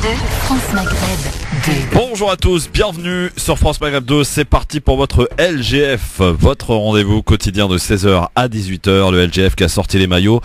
France Maghreb 2. Bonjour à tous, bienvenue sur France Maghreb 2, c'est parti pour votre LGF, votre rendez-vous quotidien de 16h à 18h, le LGF qui a sorti les maillots.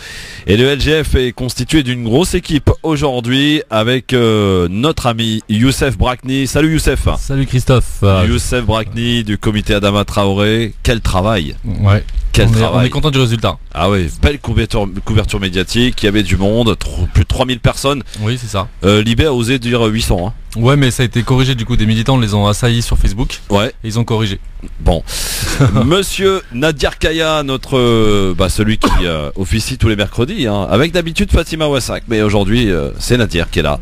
Et le LGF est constitué d'une grosse équipe aujourd'hui avec notre ami Youssef Brakni. Salut Youssef. Salut Christophe. Youssef Brakni du comité Adama Traoré, quel travail. Ouais. On est content du résultat. Ah oui, belle couverture médiatique, il y avait du monde, plus de 3000 personnes. Oui, c'est ça. Libé a osé dire 800. Hein. Ouais, mais ça a été corrigé du coup, des militants les ont assaillis sur Facebook. Ouais. Et ils ont corrigé. Bon. Monsieur Nadir Kaya, notre celui qui officie tous les mercredis, hein, avec d'habitude Fatima Wassak, mais aujourd'hui c'est Nadir qui est là.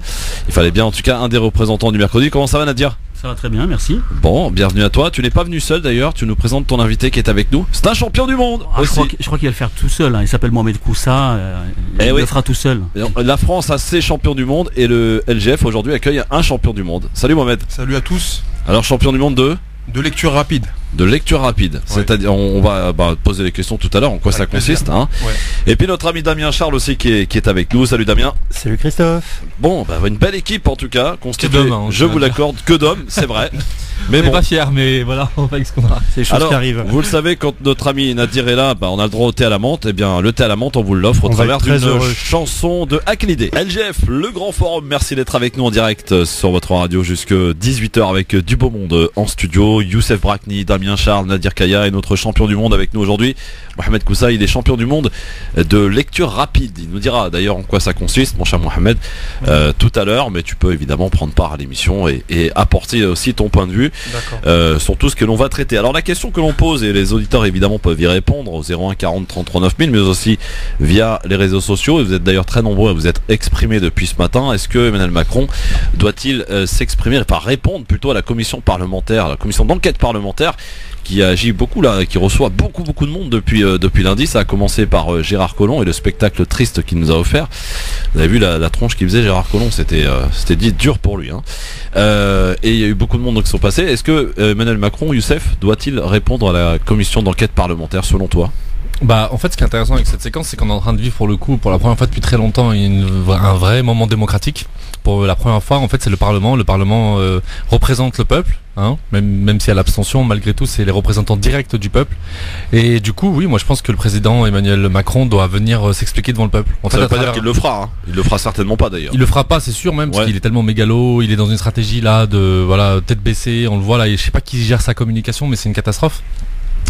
Il fallait bien en tout cas un des représentants du mercredi. Comment ça va Nadir ? Ça va très bien, merci. Bon, bienvenue à toi. Tu n'es pas venu seul d'ailleurs, tu nous présentes ton invité qui est avec nous. C'est un champion du monde aussi. Je crois qu'il va le faire tout seul, hein. Il s'appelle Mohamed Koussa, il le fera tout seul. La France a ses champions du monde et le LGF aujourd'hui accueille un champion du monde. Salut Mohamed. Salut à tous. Alors champion du monde de lecture rapide. De lecture rapide, ouais. C'est-à-dire on va poser les questions tout à l'heure en quoi ça consiste, hein. Ouais. Et puis notre ami Damien Charles aussi qui est avec nous. Salut Damien. Salut Christophe. Bon, une belle équipe en tout cas, constituée, hein, je vous l'accorde, que d'hommes, c'est vrai. Mais on n'est pas fiers, mais voilà, on va avec ce qu'on a. C'est les choses qui arrivent. Vous le savez, quand notre ami Nadir est là, on a le droit au thé à la menthe. Et bien le thé à la menthe, on vous l'offre au travers d'une chanson de Haklidé. LGF, le grand forum, merci d'être avec nous en direct sur votre radio jusque 18h avec du beau monde en studio. Youssef Brakni, Damien Charles, Nadir Kaya et notre champion du monde avec nous aujourd'hui, Mohamed Koussa. Il est champion du monde de lecture rapide. Il nous dira d'ailleurs en quoi ça consiste, mon cher Mohamed, tout à l'heure. Mais tu peux évidemment prendre part à l'émission et apporter aussi ton point de vue sur tout ce que l'on va traiter. Alors la question que l'on pose, et les auditeurs évidemment peuvent y répondre au 01 40 33 9000, mais aussi via les réseaux sociaux, et vous êtes d'ailleurs très nombreux à vous être exprimés depuis ce matin. Est-ce que Emmanuel Macron doit-il s'exprimer, répondre plutôt à la commission parlementaire, la commission d'enquête parlementaire qui agit beaucoup là, qui reçoit beaucoup de monde depuis lundi. Ça a commencé par Gérard Collomb et le spectacle triste qu'il nous a offert. Vous avez vu la tronche qu'il faisait Gérard Collomb, c'était dit dur pour lui, hein. Et il y a eu beaucoup de monde qui sont passés. Est-ce que Emmanuel Macron, Youssef, doit-il répondre à la commission d'enquête parlementaire selon toi ? En fait, ce qui est intéressant avec cette séquence, c'est qu'on est en train de vivre pour le coup, pour la première fois depuis très longtemps, un vrai moment démocratique. Pour la première fois, en fait, c'est le Parlement. Le Parlement représente le peuple, hein, même si à l'abstention, malgré tout, c'est les représentants directs du peuple. Et du coup, oui, moi, je pense que le président Emmanuel Macron doit venir s'expliquer devant le peuple. Ça veut pas dire qu'il le fera. Hein. Il le fera certainement pas d'ailleurs. Il le fera pas, c'est sûr, même parce qu'il est tellement mégalo. Il est dans une stratégie là de tête baissée. On le voit là. Je sais pas qui gère sa communication, mais c'est une catastrophe.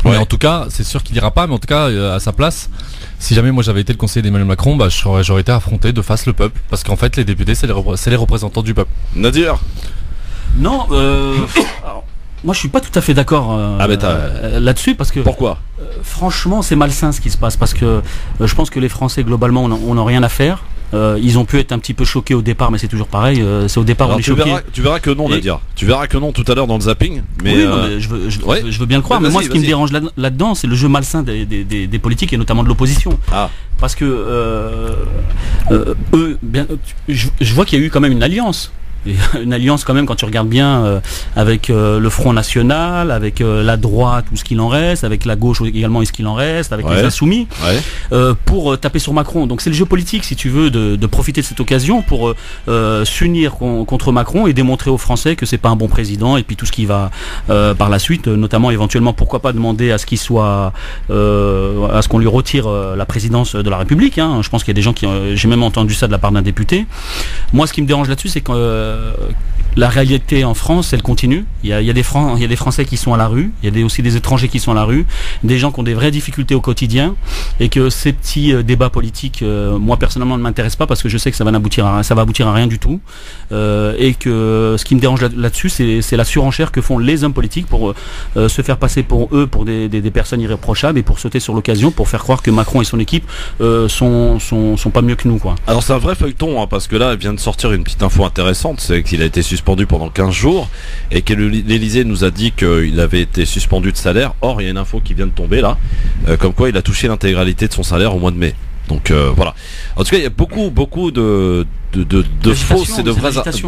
Ouais. Mais en tout cas, c'est sûr qu'il ira pas, mais en tout cas, à sa place, si jamais moi j'avais été le conseiller d'Emmanuel Macron, j'aurais été affronté de face le peuple, parce qu'en fait, les députés, c'est les représentants du peuple. Nadir. Non, alors, moi je suis pas tout à fait d'accord là-dessus, parce que pourquoi franchement, c'est malsain ce qui se passe, parce que je pense que les Français globalement, on n'a rien à faire. Ils ont pu être un petit peu choqués au départ, mais c'est toujours pareil. C'est au départ on est choqué. Tu verras que non, Nadir. Tu verras que non tout à l'heure dans le zapping. Mais oui, non, mais je veux bien le croire. Mais moi, ce qui me dérange là-dedans, c'est le jeu malsain des politiques et notamment de l'opposition. Ah. Parce que eux, je vois qu'il y a eu quand même une alliance. Une alliance quand même quand tu regardes bien avec le Front National, avec la droite ou ce qu'il en reste, avec la gauche également et ce qu'il en reste, avec les Insoumis, pour taper sur Macron. Donc c'est le jeu politique, si tu veux, de profiter de cette occasion pour s'unir contre Macron et démontrer aux Français que c'est pas un bon président, et puis tout ce qui va par la suite, notamment éventuellement pourquoi pas demander à ce qu'il soit à ce qu'on lui retire la présidence de la République, hein. Je pense qu'il y a des gens qui j'ai même entendu ça de la part d'un député. Moi, ce qui me dérange là-dessus, c'est que la réalité en France, elle continue. Il y a des Français qui sont à la rue, il y a aussi des étrangers qui sont à la rue, des gens qui ont des vraies difficultés au quotidien, et que ces petits débats politiques, moi personnellement, ne m'intéressent pas, parce que je sais que ça va aboutir à rien du tout, et que ce qui me dérange là-dessus, c'est la surenchère que font les hommes politiques pour se faire passer pour eux pour des personnes irréprochables, et pour sauter sur l'occasion pour faire croire que Macron et son équipe sont pas mieux que nous, quoi. Alors c'est un vrai feuilleton, hein, parce que là, il vient de sortir une petite info intéressante. C'est qu'il a été suspendu pendant 15 jours et que l'Élysée nous a dit qu'il avait été suspendu de salaire. Or, il y a une info qui vient de tomber là, comme quoi il a touché l'intégralité de son salaire au mois de mai. Donc voilà. En tout cas, il y a beaucoup de fausses et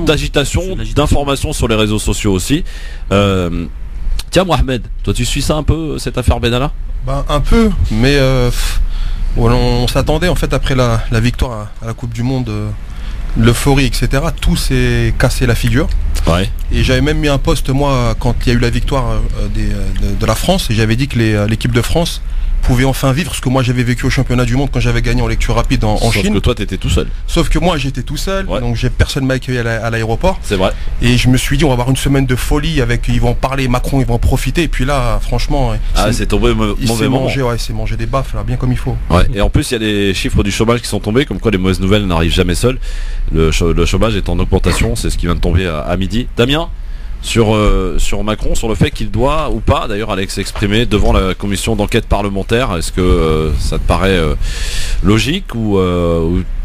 d'agitation, d'informations sur les réseaux sociaux aussi. Tiens, Mohamed, toi tu suis ça un peu, cette affaire Benalla ? Un peu, mais on s'attendait en fait après la victoire à la Coupe du Monde l'euphorie, etc. Tout s'est cassé la figure. Ouais. Et j'avais même mis un post, moi, quand il y a eu la victoire de la France, et j'avais dit que l'équipe de France pouvait enfin vivre ce que moi j'avais vécu au championnat du monde quand j'avais gagné en lecture rapide en Chine. Sauf que toi t'étais tout seul. Sauf que moi j'étais tout seul, donc personne m'a accueilli à l'aéroport. C'est vrai. Et je me suis dit on va avoir une semaine de folie ils vont parler, Macron, ils vont en profiter. Et puis là, franchement, c'est tombé mauvais moment. Il s'est mangé des baffes là, bien comme il faut. Ouais. Et en plus il y a des chiffres du chômage qui sont tombés, comme quoi les mauvaises nouvelles n'arrivent jamais seules. Le chômage est en augmentation, c'est ce qui vient de tomber à midi. Damien, sur Macron, sur le fait qu'il doit ou pas d'ailleurs aller s'exprimer devant la commission d'enquête parlementaire, est-ce que ça te paraît logique ou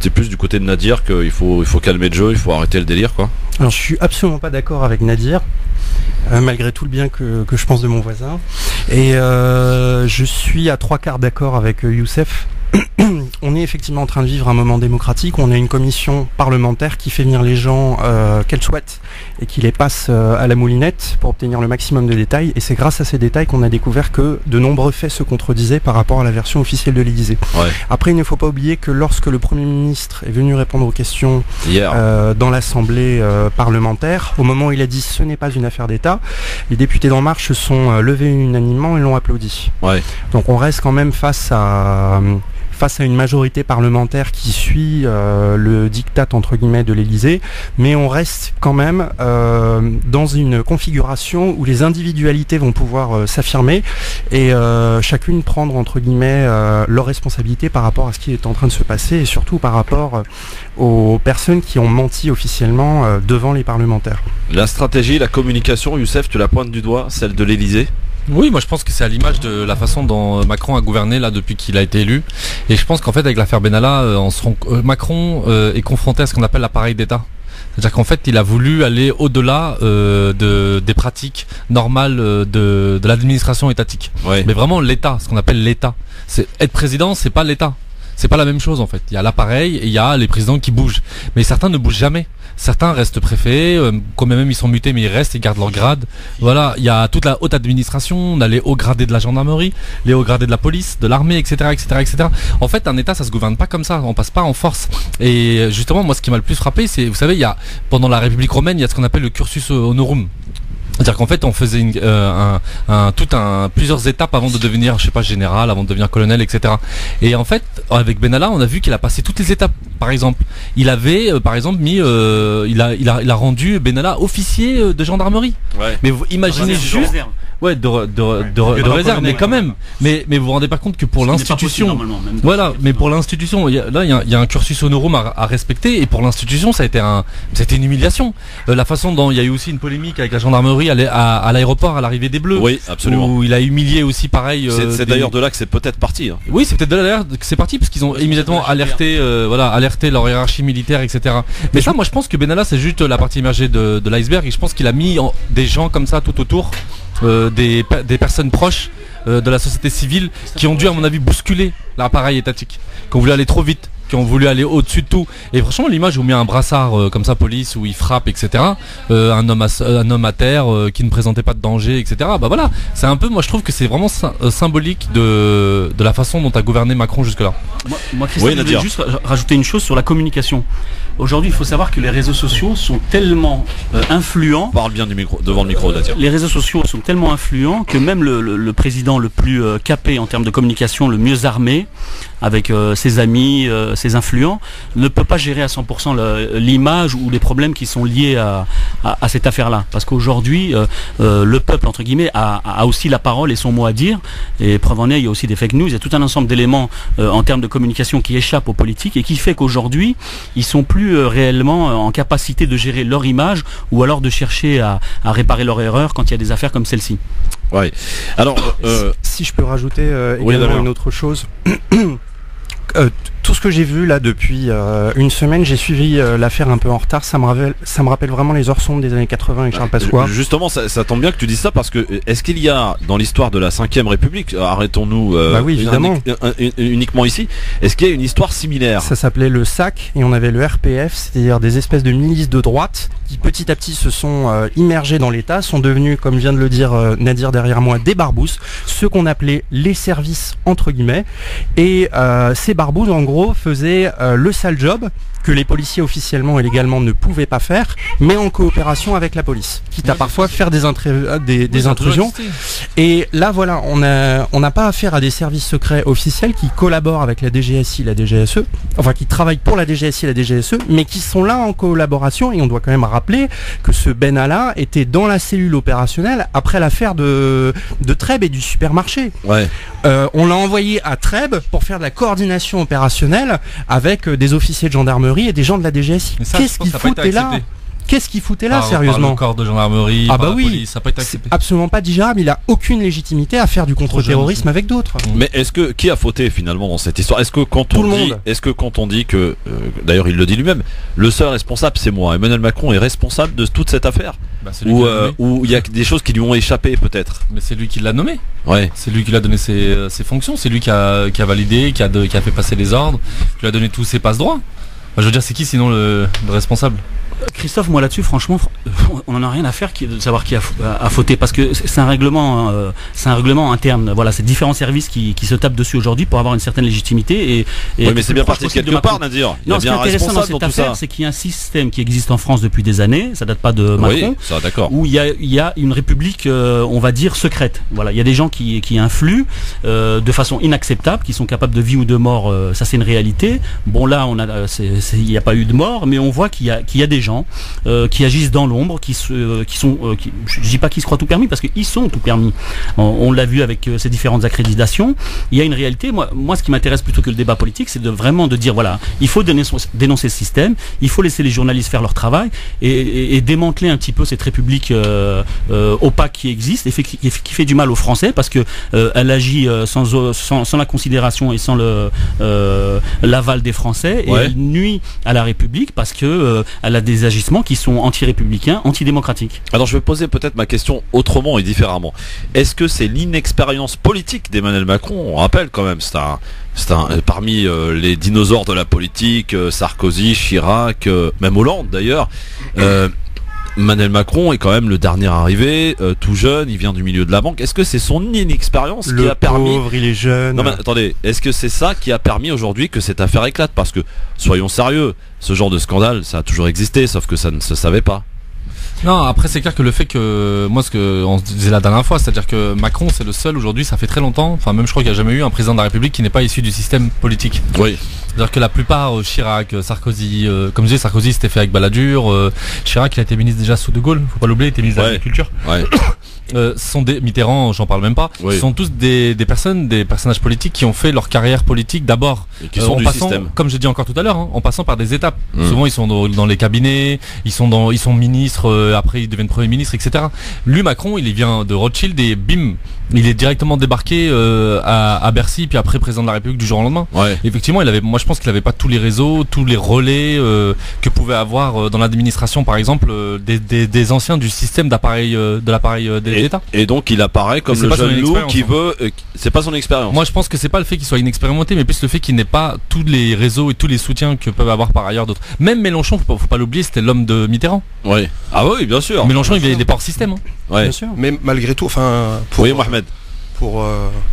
t'es plus du côté de Nadir qu'il faut calmer le jeu, il faut arrêter le délire quoi? Alors je suis absolument pas d'accord avec Nadir, malgré tout le bien que je pense de mon voisin, et je suis à 3/4 d'accord avec Youssef. On est effectivement en train de vivre un moment démocratique. On a une commission parlementaire qui fait venir les gens qu'elle souhaite et qui les passe à la moulinette pour obtenir le maximum de détails. Et c'est grâce à ces détails qu'on a découvert que de nombreux faits se contredisaient par rapport à la version officielle de l'Élysée. Ouais. Après, il ne faut pas oublier que lorsque le Premier ministre est venu répondre aux questions dans l'Assemblée parlementaire, au moment où il a dit ce n'est pas une affaire d'État, les députés d'En Marche se sont levés unanimement et l'ont applaudi. Ouais. Donc on reste quand même face à une majorité parlementaire qui suit le diktat entre guillemets de l'Élysée, mais on reste quand même dans une configuration où les individualités vont pouvoir s'affirmer et chacune prendre entre guillemets leurs responsabilités par rapport à ce qui est en train de se passer et surtout par rapport aux personnes qui ont menti officiellement devant les parlementaires. La stratégie, la communication, Youssef, tu la pointes du doigt, celle de l'Élysée? Oui, moi je pense que c'est à l'image de la façon dont Macron a gouverné là depuis qu'il a été élu. Et je pense qu'en fait avec l'affaire Benalla, Macron est confronté à ce qu'on appelle l'appareil d'État. C'est-à-dire qu'en fait il a voulu aller au-delà des pratiques normales de l'administration étatique. Ouais. Mais vraiment l'État, ce qu'on appelle l'État. Être président, c'est pas l'État. C'est pas la même chose en fait. Il y a l'appareil et il y a les présidents qui bougent. Mais certains ne bougent jamais. Certains restent préfets, quand même ils sont mutés mais ils restent, ils gardent leur grade. Voilà, il y a toute la haute administration, on a les hauts gradés de la gendarmerie, les hauts gradés de la police, de l'armée, etc., etc., etc. En fait, un État, ça se gouverne pas comme ça, on passe pas en force. Et justement, moi, ce qui m'a le plus frappé, c'est, vous savez, pendant la République romaine, il y a ce qu'on appelle le cursus honorum. C'est-à-dire qu'en fait on faisait plusieurs étapes avant de devenir, je sais pas, général, avant de devenir colonel, etc. Et en fait avec Benalla on a vu qu'il a passé toutes les étapes. Par exemple, il avait par exemple mis, il a rendu Benalla officier de gendarmerie. Ouais. Mais vous imaginez juste, ouais, de réserve, mais quand même. Mais vous vous rendez pas compte que pour l'institution, voilà, mais pour l'institution, il y a un cursus honorum à respecter et pour l'institution ça a été une humiliation. La façon dont il y a eu aussi une polémique avec la gendarmerie à l'aéroport à l'arrivée des Bleus. Oui, absolument. Où il a humilié aussi pareil. C'est d'ailleurs de là que c'est peut-être parti. Hein. Oui, c'est peut-être de là que c'est parti parce qu'ils ont immédiatement alerté leur hiérarchie militaire, etc. Mais ça, moi, je pense que Benalla c'est juste la partie immergée de l'iceberg et je pense qu'il a mis des gens comme ça tout autour, des personnes proches de la société civile qui ont dû, à mon avis, bousculer l'appareil étatique, qui ont voulu aller trop vite, qui ont voulu aller au-dessus de tout. Et franchement, l'image où il met un brassard comme ça, police, où il frappe, etc. Un homme à terre qui ne présentait pas de danger, etc. Bah voilà, c'est un peu, moi je trouve que c'est vraiment symbolique de la façon dont a gouverné Macron jusque-là. Moi Christophe, je voulais juste rajouter une chose sur la communication. Aujourd'hui, il faut savoir que les réseaux sociaux sont tellement influents. Parle bien devant le micro, Nadir. Les réseaux sociaux sont tellement influents que même le président le plus capé en termes de communication, le mieux armé, avec ses amis, ses influents, ne peut pas gérer à 100% l'image ou les problèmes qui sont liés à cette affaire-là. Parce qu'aujourd'hui, le peuple, entre guillemets, a aussi la parole et son mot à dire. Et preuve en est, il y a aussi des fake news. Il y a tout un ensemble d'éléments en termes de communication qui échappent aux politiques et qui fait qu'aujourd'hui, ils sont plus réellement en capacité de gérer leur image ou alors de chercher à réparer leur erreur quand il y a des affaires comme celle-ci. Ouais. Alors, si je peux rajouter également une autre chose. Tout ce que j'ai vu là depuis une semaine, j'ai suivi l'affaire un peu en retard. Ça me rappelle vraiment les heures sombres des années 80 avec Charles Pasqua. Justement, ça tombe bien que tu dises ça parce que est-ce qu'il y a dans l'histoire de la 5e République, arrêtons-nous oui, évidemment. Uniquement ici, est-ce qu'il y a une histoire similaire? Ça s'appelait le SAC et on avait le RPF, c'est-à-dire des espèces de milices de droite qui petit à petit se sont immergés dans l'État, sont devenus, comme vient de le dire Nadir derrière moi, des barbouzes, ceux qu'on appelait les services entre guillemets. Et ces barbouzes, en gros, gros, faisait le sale job que les policiers officiellement et légalement ne pouvaient pas faire, mais en coopération avec la police, quitte à parfois faire des intrusions. Et là, voilà, on n'a pas affaire à des services secrets officiels qui collaborent avec la DGSI, la DGSE, enfin qui travaillent pour la DGSI et la DGSE, mais qui sont là en collaboration. Et on doit quand même rappeler que ce Benalla était dans la cellule opérationnelle après l'affaire de Trèbes et du supermarché. Ouais. On l'a envoyé à Trèbes pour faire de la coordination opérationnelle avec des officiers de gendarmerie et des gens de la DGSI. Qu'est-ce qu'ils foutaient là ? Qu'est-ce qu'il foutait là, sérieusement ? Le corps de gendarmerie, ah bah oui, police, ça n'a pas été accepté. C'est absolument pas digérable. Il a aucune légitimité à faire du contre-terrorisme avec d'autres. Mais qui a fauté finalement dans cette histoire ? Est-ce que quand on dit que, d'ailleurs il le dit lui-même, le seul responsable c'est moi, Emmanuel Macron est responsable de toute cette affaire ? Ou il y a des choses qui lui ont échappé peut-être ? Mais c'est lui qui l'a nommé. Ouais. C'est lui qui lui a donné ses fonctions. C'est lui qui a validé, qui a fait passer les ordres, qui lui a donné tous ses passe-droits. Je veux dire, c'est qui sinon le responsable ? Christophe, moi là-dessus, franchement, on n'en a rien à faire de savoir qui a fauté, parce que c'est un règlement interne. Voilà, c'est différents services qui se tapent dessus aujourd'hui pour avoir une certaine légitimité. Oui, mais c'est bien parti de quelque part, Nadir. Non, ce qui est intéressant dans cette affaire, c'est qu'il y a un système qui existe en France depuis des années. Ça date pas de Macron. Oui, ça, d'accord. Où il y a une république, on va dire, secrète. Voilà, il y a des gens qui influent de façon inacceptable, qui sont capables de vie ou de mort. Ça, c'est une réalité. Bon, là, il n'y a pas eu de mort, mais on voit qu'il y a des gens qui agissent dans l'ombre, je dis pas qu'ils se croient tout permis, parce qu'ils sont tout permis. On l'a vu avec ces différentes accréditations. Il y a une réalité. Moi, ce qui m'intéresse plutôt que le débat politique, c'est vraiment de dire, voilà, il faut dénoncer ce système, il faut laisser les journalistes faire leur travail et démanteler un petit peu cette république opaque qui existe et qui fait du mal aux Français, parce que elle agit sans la considération et sans l'aval des Français, et elle nuit à la République parce que elle a des agissements qui sont anti-républicains, antidémocratiques. Alors je vais poser peut-être ma question autrement et différemment. Est-ce que c'est l'inexpérience politique d'Emmanuel Macron ? On rappelle quand même, c'est un parmi les dinosaures de la politique, Sarkozy, Chirac, même Hollande d'ailleurs. Emmanuel Macron est quand même le dernier arrivé, tout jeune, il vient du milieu de la banque. Est-ce que c'est son inexpérience qui a permis... Le pauvre, il est jeune. Non mais attendez, est-ce que c'est ça qui a permis aujourd'hui que cette affaire éclate ? Parce que, soyons sérieux, ce genre de scandale, ça a toujours existé, sauf que ça ne se savait pas. Non, après c'est clair que le fait que, moi ce que on se disait la dernière fois, c'est-à-dire que Macron c'est le seul aujourd'hui, ça fait très longtemps, enfin même je crois qu'il n'y a jamais eu un président de la République qui n'est pas issu du système politique. Oui. C'est-à-dire que la plupart, Chirac, Sarkozy, comme je disais, Sarkozy c'était fait avec Balladur, Chirac il a été ministre déjà sous De Gaulle, faut pas l'oublier, il était ministre de l'Agriculture. Ouais. Sont des Mitterrand, j'en parle même pas. Oui. Ce sont tous des personnages politiques qui ont fait leur carrière politique d'abord, et qui sont du système. Comme j'ai dit encore tout à l'heure, en passant par des étapes. Souvent ils sont dans les cabinets, ils sont ministres, après ils deviennent Premier ministre, etc. Lui Macron, il vient de Rothschild et bim, il est directement débarqué à Bercy, puis après président de la République du jour au lendemain. Ouais. Effectivement, moi je pense qu'il avait pas tous les réseaux, tous les relais que pouvait avoir dans l'administration, par exemple, des anciens du système de l'appareil d'État. Et donc il apparaît comme le jeune loup qui veut. C'est pas son expérience. Moi je pense que c'est pas le fait qu'il soit inexpérimenté, mais plus le fait qu'il n'ait pas tous les réseaux et tous les soutiens que peuvent avoir par ailleurs d'autres. Même Mélenchon, faut pas l'oublier, c'était l'homme de Mitterrand. Oui. Ah oui, bien sûr. Mélenchon, il est pas hors système. Ouais. Bien sûr. Mais malgré tout, oui, Mohamed.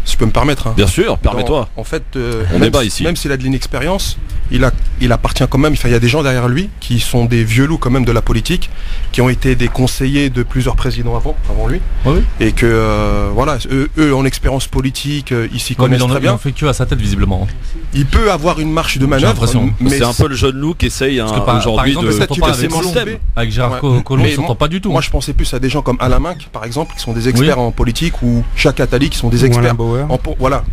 Si je peux me permettre. Hein. Bien sûr, permets-toi. En fait, on n'est pas ici. Même s'il a de l'inexpérience, il appartient quand même. Il y a des gens derrière lui qui sont des vieux loups quand même de la politique, qui ont été des conseillers de plusieurs présidents avant lui. Oui. Et que voilà, eux en expérience politique, ils s'y connaissent très bien. Il en fait que à sa tête visiblement. Il peut avoir une marche de manœuvre. Mais c'est un peu le jeune loup qui essaye aujourd'hui de casser mon système. Avec Gérard Collomb, il s'entend pas du tout. Moi, je pensais plus à des gens comme Alain Minc, par exemple, qui sont des experts en politique, ou Jacques Attali, qui sont des experts. Voilà.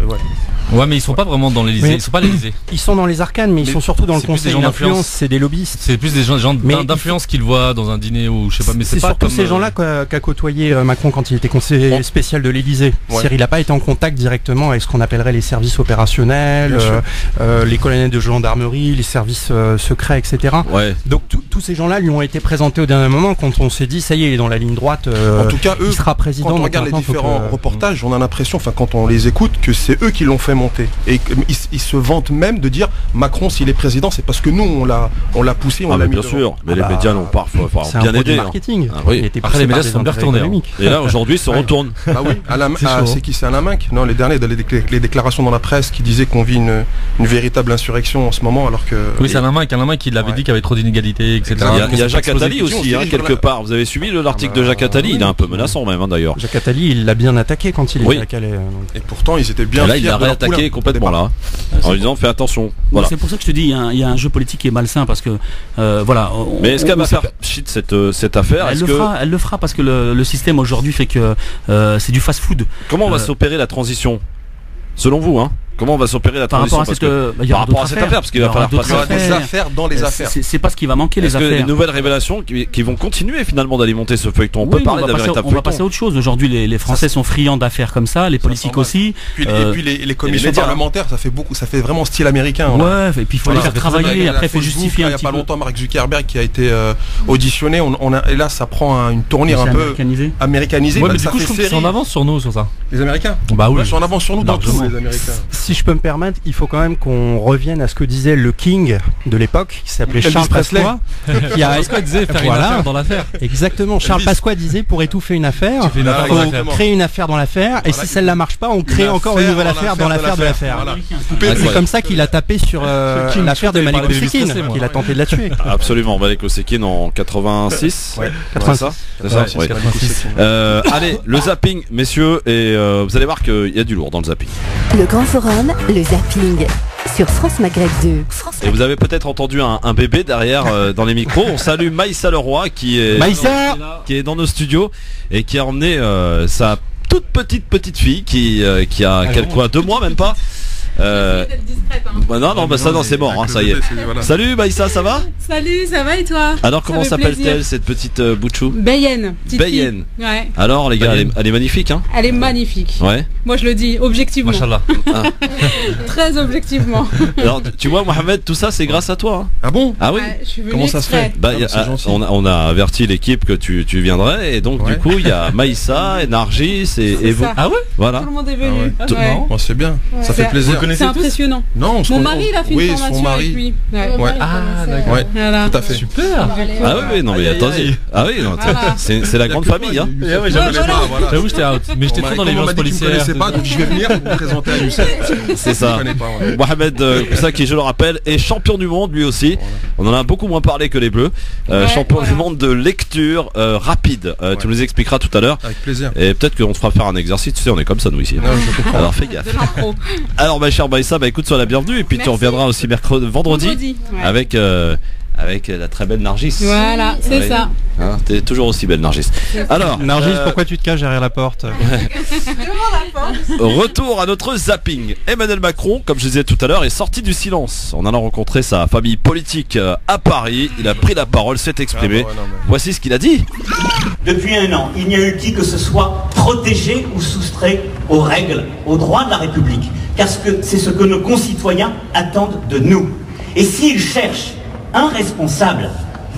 Ouais, mais ils sont pas vraiment dans l'Élysée. Ils sont pas l'Élysée. Ils sont dans les arcanes, mais ils sont surtout dans le conseil d'influence. C'est des lobbyistes. C'est plus des gens d'influence qu'ils voient dans un dîner ou je sais pas. Mais c'est surtout ces gens-là qu'a côtoyé Macron quand il était conseiller spécial de l'Élysée. C'est-à-dire, il n'a pas été en contact directement avec ce qu'on appellerait les services opérationnels, les colonels de gendarmerie, les services secrets, etc. Ouais. Donc tous tous ces gens-là lui ont été présentés au dernier moment quand on s'est dit ça y est, il est dans la ligne droite. En tout cas, eux, il sera président. Quand on regarde les différents reportages, on a l'impression, enfin quand on les écoute, que c'est eux qui l'ont fait monter. Et ils se vantent même de dire Macron, s'il est président, c'est parce que nous on l'a poussé, on l'a mis bien devant. Sûr, mais les médias l'ont parfois c'est bien un aidé. Marketing. Ah, oui. Après les médias se sont bien retournés. Et là aujourd'hui, ils se retournent. Bah oui, c'est qui, c'est Alain Minc. Non, les derniers, les déclarations dans la presse qui disaient qu'on vit une véritable insurrection en ce moment, alors que. Oui, c'est Alain Minc qui l'avait dit qu'il y avait trop d'inégalités, etc. Il y a Jacques Attali aussi, quelque part. Vous avez suivi l'article de Jacques Attali, il est un peu menaçant même d'ailleurs. Jacques Attali, il l'a bien attaqué quand il était à Calais. Et pourtant, ils étaient bien. Et là, il l'a réattaqué complètement là, en lui disant fais attention. Voilà. C'est pour ça que je te dis, il y a un jeu politique qui est malsain parce que voilà. Mais est-ce qu'elle va faire shit cette affaire? Elle le fera parce que le système aujourd'hui fait que c'est du fast-food. Comment va s'opérer la transition, selon vous, hein? Comment on va s'opérer la transition par rapport à cette affaire, parce qu'il va falloir passer des affaires dans les affaires. C'est pas ce qui va manquer, les affaires. Les nouvelles révélations qui vont continuer finalement d'alimenter ce feuilleton. On peut parler d'un véritable feuilleton. On va passer à autre chose. Aujourd'hui, les Français sont friands d'affaires comme ça, les politiques aussi. Et puis les commissions parlementaires, ça fait vraiment style américain. Ouais, et puis il faut les faire travailler. Après, il faut justifier un petit peu. Il y a pas longtemps, Mark Zuckerberg qui a été auditionné. Et là, ça prend une tournure un peu américanisée. Ouais, mais du coup, je trouve qu'ils sont en avance sur nous sur ça. Les Américains. Bah oui. Ils sont en avance sur nous dans tout, les Américains. Si je peux me permettre, il faut quand même qu'on revienne à ce que disait le King de l'époque, qui s'appelait Charles Pasqua. Pasqua disait faire une affaire dans l'affaire. Exactement. Charles Pasqua disait pour étouffer une affaire, on crée une affaire dans l'affaire, et si celle-là marche pas, on crée encore une nouvelle affaire dans l'affaire de l'affaire. C'est comme ça qu'il a tapé sur l'affaire de Malik Osekine, qu'il a tenté de la tuer. Absolument, Malik Osekine en 86. Ouais, 86. C'est ça, oui. Allez, le zapping, messieurs, et vous allez voir qu'il y a du lourd dans le zapping. Le Grand Forum, le zapping sur France Maghreb 2. Et vous avez peut-être entendu un bébé derrière dans les micros. On salue Maïssa Leroy qui est dans nos studios et qui a emmené sa toute petite fille qui a 2 mois même pas. Non, c'est mort, hein, ça y est. Salut Maïssa, ça va? Salut, ça va et toi? Alors comment s'appelle-t-elle cette petite Bouchou? Bayenne. Bayenne. Ouais. Alors les gars, elle est magnifique, hein? Elle est magnifique. Ouais. Moi je le dis objectivement. Machallah. Très objectivement. Alors tu vois Mohamed, tout ça c'est grâce à toi. Hein. Ah bon? Ah oui. Ouais, je suis venue comment ça se fait? On a averti l'équipe que tu viendrais et donc du coup il y a Maïssa et Nargis et vous. Ah ouais? Voilà. Tout le monde est venu. C'est bien. Ça fait plaisir. C'est impressionnant. Non, mon mari il a fait une formation avec lui. Ah d'accord. Ouais. Voilà. Tout à fait. Super. Ah oui, non mais attendez. Ah oui, c'est la grande famille, hein. J'avoue, j'étais out, mais j'étais trop dans les violences policières. Je ne connaissais pas, donc je vais venir vous présenter à Youssef. C'est ça. Mohamed Koussa qui, je le rappelle, est champion du monde lui aussi. On en a beaucoup moins parlé que les Bleus. Champion du monde de lecture rapide. Tu nous expliqueras tout à l'heure. Avec plaisir. Et peut-être qu'on te fera faire un exercice. Tu sais, on est comme ça nous ici. Alors fais gaffe. Alors ma chère Maïssa, écoute, sois la bienvenue et puis tu reviendras aussi vendredi avec la très belle Nargis. Voilà, c'est ça. Hein, t'es toujours aussi belle Nargis. Alors Nargis, pourquoi tu te caches derrière la porte? Retour à notre zapping. Emmanuel Macron, comme je disais tout à l'heure, est sorti du silence en allant rencontrer sa famille politique à Paris. Il a pris la parole, s'est exprimé. Voici ce qu'il a dit. Depuis 1 an, il n'y a eu qui que ce soit protégé ou soustrait aux règles, aux droits de la République. Car c'est ce que nos concitoyens attendent de nous. Et s'ils cherchent un responsable,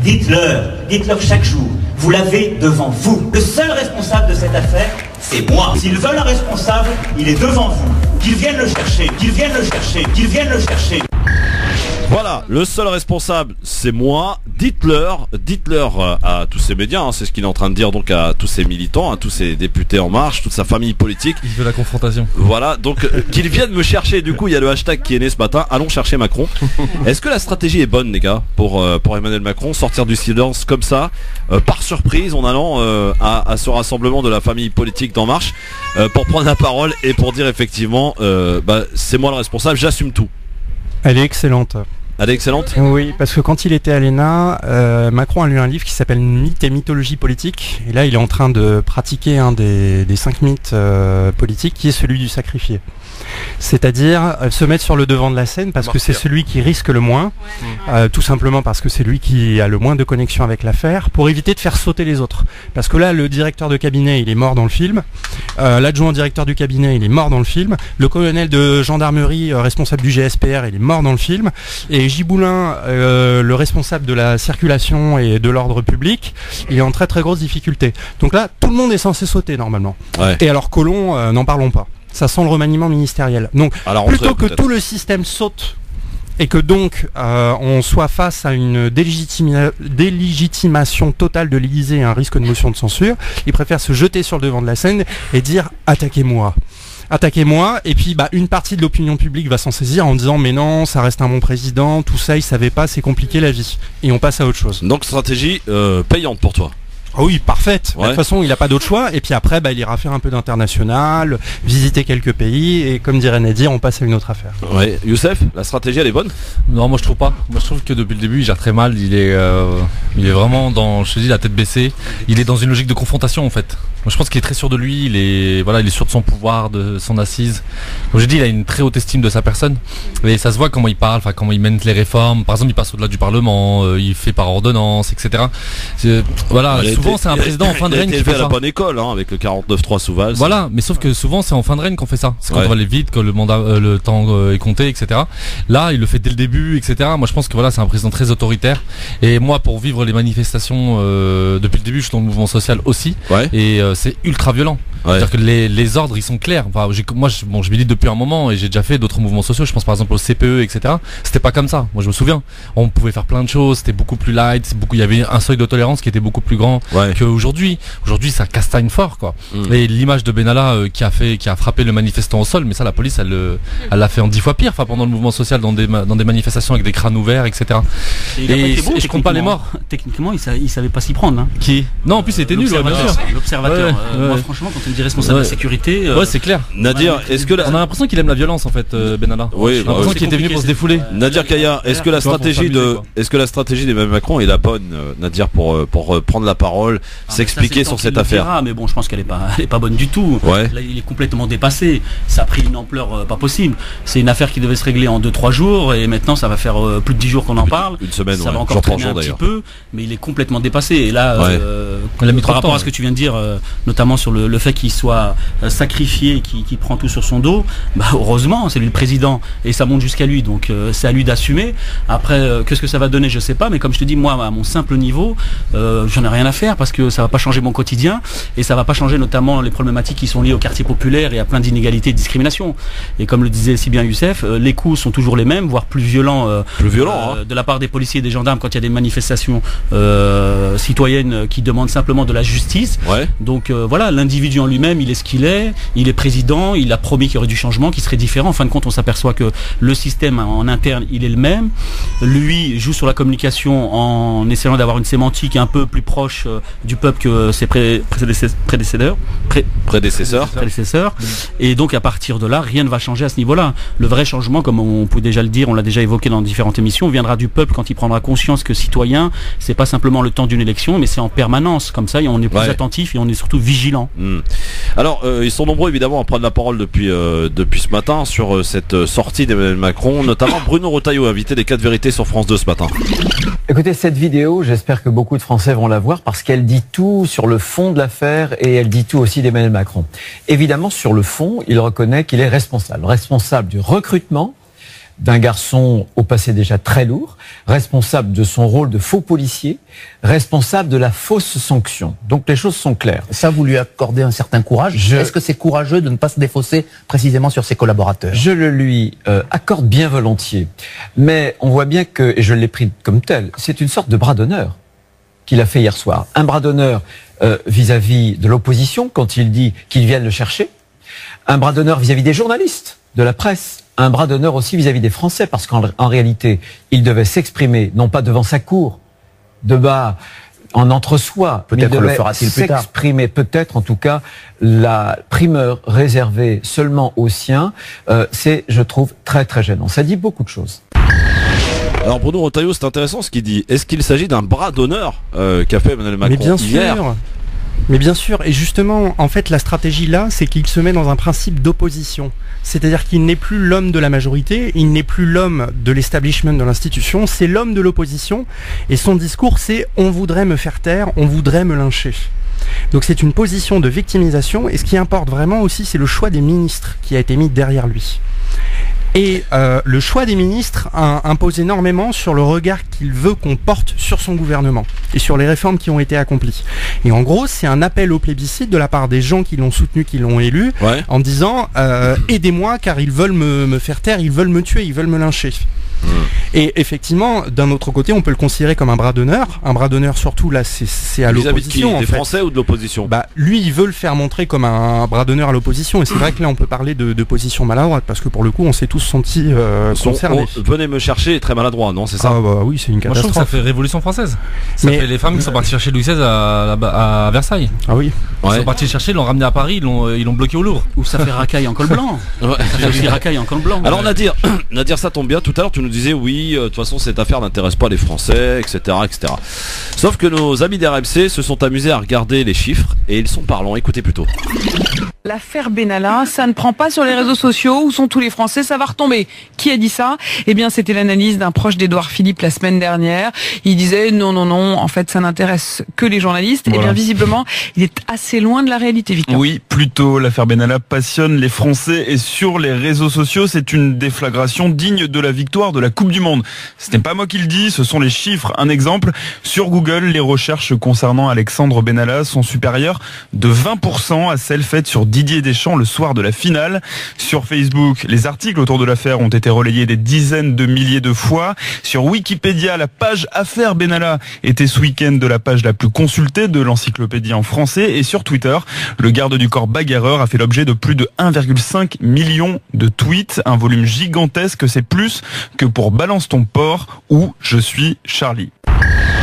dites-leur chaque jour, vous l'avez devant vous. Le seul responsable de cette affaire, c'est moi. S'ils veulent un responsable, il est devant vous. Qu'ils viennent le chercher, qu'ils viennent le chercher, qu'ils viennent le chercher. Voilà, le seul responsable, c'est moi. Dites-leur à tous ces médias, hein, c'est ce qu'il est en train de dire donc à tous ces militants, à tous ces députés En Marche, toute sa famille politique. Il veut la confrontation. Voilà, donc qu'ils viennent me chercher. Du coup, il y a le hashtag qui est né ce matin. Allons chercher Macron. Est-ce que la stratégie est bonne, les gars, pour Emmanuel Macron, sortir du silence comme ça, par surprise, en allant à ce rassemblement de la famille politique d'En Marche, pour prendre la parole et pour dire effectivement, c'est moi le responsable, j'assume tout. Elle est excellente. Elle est excellente. Oui, parce que quand il était à l'ENA, Macron a lu un livre qui s'appelle Mythes et mythologie politique. Et là, il est en train de pratiquer un des 5 mythes politiques, qui est celui du sacrifié. C'est-à-dire se mettre sur le devant de la scène parce que c'est celui qui risque le moins, tout simplement parce que c'est lui qui a le moins de connexion avec l'affaire, pour éviter de faire sauter les autres. Parce que là, le directeur de cabinet, il est mort dans le film, l'adjoint directeur du cabinet, il est mort dans le film, le colonel de gendarmerie responsable du GSPR, il est mort dans le film, et Giboulin, le responsable de la circulation et de l'ordre public, il est en très très grosse difficulté. Donc là, tout le monde est censé sauter normalement. Ouais. Et alors Collomb, n'en parlons pas. Ça sent le remaniement ministériel. Donc plutôt que tout le système saute et que donc on soit face à une délégitimation totale de l'Élysée et un risque de motion de censure, ils préfèrent se jeter sur le devant de la scène et dire attaquez-moi, et puis une partie de l'opinion publique va s'en saisir en disant mais non, ça reste un bon président, tout ça il savait pas, c'est compliqué la vie, et on passe à autre chose. Donc stratégie payante pour toi. Ah oui, parfaite. Ouais. De toute façon, il n'a pas d'autre choix. Et puis après, il ira faire un peu d'international, visiter quelques pays. Et comme dirait Nadir, on passe à une autre affaire. Ouais. Youssef, la stratégie, elle est bonne ? Non, moi je trouve pas. Moi je trouve que depuis le début, il gère très mal. Il est vraiment dans, je te dis, la tête baissée. Il est dans une logique de confrontation en fait. Moi je pense qu'il est très sûr de lui. Il est sûr de son pouvoir, de son assise. Comme j'ai dit, il a une très haute estime de sa personne. Et ça se voit comment il parle, comment il mène les réformes. Par exemple, il passe au-delà du Parlement, il fait par ordonnance, etc. Voilà. Souvent c'est un président en fin de règne qui fait à la bonne école avec le 49.3 sous Valls. Voilà, mais sauf que souvent c'est en fin de règne qu'on fait ça. C'est quand on va aller vite, que le mandat, le temps est compté, etc. Là, il le fait dès le début, etc. Moi, je pense que c'est un président très autoritaire. Et moi, pour vivre les manifestations depuis le début, je suis dans le mouvement social aussi. Ouais. Et c'est ultra violent. Ouais. C'est-à-dire que les ordres, ils sont clairs. Enfin, je milite depuis un moment et j'ai déjà fait d'autres mouvements sociaux. Je pense par exemple au CPE, etc. C'était pas comme ça. Moi, je me souviens. On pouvait faire plein de choses. C'était beaucoup plus light. Il y avait un seuil de tolérance qui était beaucoup plus grand qu'aujourd'hui. Aujourd'hui, ça castagne fort, quoi. Et l'image de Benalla qui a frappé le manifestant au sol, mais ça, la police, elle l'a fait en 10 fois pire. Enfin, pendant le mouvement social, dans des manifestations avec des crânes ouverts, etc. Et je compte pas les morts. Techniquement, il savait pas s'y prendre. Hein. Qui ? Non, en plus, c'était nul. L'observateur. Moi, franchement, quand on dit responsable de la sécurité. Ouais, c'est clair. Nadir, est-ce que on a l'impression qu'il aime la violence, en fait, Benalla. Oui, j'ai l'impression qu'il était venu pour se défouler. Nadir Kaya, est-ce que la stratégie d'Emmanuel Macron est la bonne, Nadir, pour prendre la parole, s'expliquer sur cette affaire? Mais bon, je pense qu'elle est pas bonne du tout. Ouais. Là, il est complètement dépassé. Ça a pris une ampleur pas possible. C'est une affaire qui devait se régler en 2-3 jours et maintenant ça va faire plus de 10 jours qu'on en parle. Une semaine, ça va encore traîner un petit peu, mais il est complètement dépassé. Et là, par rapport à ce que tu viens de dire, notamment sur le fait qu'il soit sacrifié, qu'il prend tout sur son dos, heureusement, c'est lui le président et ça monte jusqu'à lui, donc c'est à lui d'assumer. Après, qu'est-ce que ça va donner, je sais pas, mais comme je te dis, moi, à mon simple niveau, j'en ai rien à faire parce que ça va pas changer mon quotidien et ça va pas changer notamment les problématiques qui sont liées au quartier populaire et à plein d'inégalités et de discrimination. Et comme le disait si bien Youssef, les coups sont toujours les mêmes, voire plus violents de la part des policiers et des gendarmes quand il y a des manifestations citoyennes qui demandent simplement de la justice. Ouais. Donc voilà, l'individu en lui-même, il est ce qu'il est, il est président, il a promis qu'il y aurait du changement, qu'il serait différent. En fin de compte, on s'aperçoit que le système en interne, il est le même. Lui joue sur la communication en essayant d'avoir une sémantique un peu plus proche du peuple que ses prédécesseurs. Et donc à partir de là, rien ne va changer à ce niveau-là. Le vrai changement, comme on peut déjà le dire, on l'a déjà évoqué dans différentes émissions, viendra du peuple quand il prendra conscience que citoyen, c'est pas simplement le temps d'une élection, mais c'est en permanence. Comme ça, on est plus attentif et on est surtout vigilant. Alors, ils sont nombreux évidemment à prendre la parole depuis ce matin sur cette sortie d'Emmanuel Macron, notamment Bruno Retailleau, invité des 4 vérités sur France 2 ce matin. Écoutez, cette vidéo, j'espère que beaucoup de Français vont la voir parce qu'elle dit tout sur le fond de l'affaire et elle dit tout aussi d'Emmanuel Macron. Évidemment, sur le fond, il reconnaît qu'il est responsable du recrutement d'un garçon au passé déjà très lourd, responsable de son rôle de faux policier, responsable de la fausse sanction. Donc les choses sont claires. Ça, vous lui accordez un certain courage. Est-ce que c'est courageux de ne pas se défausser précisément sur ses collaborateurs? Je le lui accorde bien volontiers. Mais on voit bien que, et je l'ai pris comme tel, c'est une sorte de bras d'honneur qu'il a fait hier soir. Un bras d'honneur vis-à-vis de l'opposition quand il dit qu'ils viennent le chercher. Un bras d'honneur vis-à-vis des journalistes, de la presse. Un bras d'honneur aussi vis-à-vis des Français, parce qu'en réalité, il devait s'exprimer, non pas devant sa cour, de bas, en entre-soi, peut-être le fera-t-il plus tard. S'exprimer, peut-être en tout cas, la primeur réservée seulement aux siens, c'est, je trouve, très très gênant. Ça dit beaucoup de choses. Alors Bruno Retailleau, c'est intéressant ce qu'il dit. Est-ce qu'il s'agit d'un bras d'honneur qu'a fait Emmanuel Macron hier ? Mais bien sûr, et justement, en fait, la stratégie là, c'est qu'il se met dans un principe d'opposition. C'est-à-dire qu'il n'est plus l'homme de la majorité, il n'est plus l'homme de l'establishment de l'institution, c'est l'homme de l'opposition, et son discours c'est « on voudrait me faire taire, on voudrait me lyncher ». Donc c'est une position de victimisation, et ce qui importe vraiment aussi, c'est le choix des ministres qui a été mis derrière lui. Et le choix des ministres impose énormément sur le regard qu'il veut qu'on porte sur son gouvernement et sur les réformes qui ont été accomplies. Et en gros, c'est un appel au plébiscite de la part des gens qui l'ont soutenu, qui l'ont élu, en disant aidez-moi car ils veulent me faire taire, ils veulent me tuer, ils veulent me lyncher. Et effectivement, d'un autre côté, on peut le considérer comme un bras d'honneur. Un bras d'honneur, surtout là, c'est à l'opposition. Des Français ou de l'opposition? Lui, il veut le faire montrer comme un bras d'honneur à l'opposition. Et c'est vrai que là, on peut parler de position maladroite, parce que pour le coup, on s'est tous sentis concernés. Venez me chercher, très maladroit, non? C'est ça? Oui, c'est une catastrophe. Moi, je trouve que ça fait Révolution française. Ça fait les femmes qui sont parties chercher Louis XVI à Versailles. Ah oui. Ils sont partis chercher, ils l'ont ramené à Paris, ils l'ont bloqué au Louvre. Ou ça fait racaille en col blanc. Ça fait aussi racaille en col blanc. Alors Nadir, ça tombe bien. Tout à l'heure, tu nous disais oui, de toute façon, cette affaire n'intéresse pas les Français, etc., etc. Sauf que nos amis d'RMC se sont amusés à regarder les chiffres et ils sont parlants. Écoutez plutôt. L'affaire Benalla, ça ne prend pas sur les réseaux sociaux. Où sont tous les Français? Ça va retomber. Qui a dit ça? Eh bien, c'était l'analyse d'un proche d'Édouard Philippe la semaine dernière. Il disait non, en fait, ça n'intéresse que les journalistes. Voilà. Eh bien, visiblement, il est assez loin de la réalité, Victor. Oui, plutôt. L'affaire Benalla passionne les Français et sur les réseaux sociaux, c'est une déflagration digne de la victoire de la Coupe du Monde. Ce n'est pas moi qui le dis, ce sont les chiffres. Un exemple, sur Google, les recherches concernant Alexandre Benalla sont supérieures de 20% à celles faites sur Didier Deschamps le soir de la finale. Sur Facebook, les articles autour de l'affaire ont été relayés des dizaines de milliers de fois. Sur Wikipédia, la page Affaire Benalla était ce week-end de la page la plus consultée de l'encyclopédie en français. Et sur Twitter, le garde du corps bagarreur a fait l'objet de plus de 1,5 million de tweets. Un volume gigantesque, c'est plus que pour Balance ton porc ou Je suis Charlie.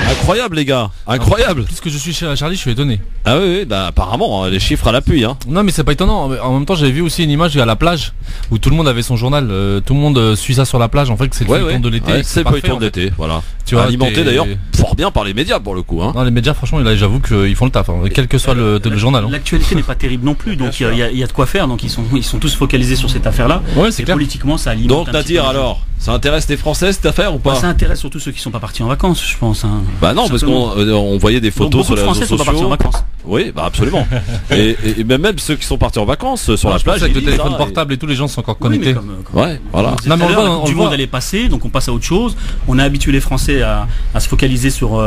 Incroyable les gars, incroyable. Puisque je suis chez Charlie, je suis étonné. Ah oui, apparemment les chiffres à l'appui. Non mais c'est pas étonnant. En même temps, j'avais vu aussi une image à la plage où tout le monde avait son journal. Tout le monde suit ça sur la plage. En fait, c'est le feuilleton de l'été. C'est le feuilleton de l'été, voilà. Tu vois, alimenté d'ailleurs fort bien par les médias pour le coup. Non, les médias, franchement, là, j'avoue qu'ils font le taf, quel que soit le journal. L'actualité n'est pas terrible non plus, donc il y a de quoi faire. Donc ils sont tous focalisés sur cette affaire-là. Ouais, c'est clair. Politiquement, ça alimente. Donc Nadir, alors, ça intéresse les Français cette affaire ou pas? Ça intéresse surtout ceux qui sont pas partis en vacances, je pense. Bah non, parce qu'on voyait des photos sur les réseaux sociaux. Sont pas partis en vacances. Oui, absolument. et même ceux qui sont partis en vacances sur la plage, avec le téléphone portable et tous les gens sont encore connectés. Ouais, voilà. Du monde allait passer, donc on passe à autre chose. On a habitué les Français à se focaliser sur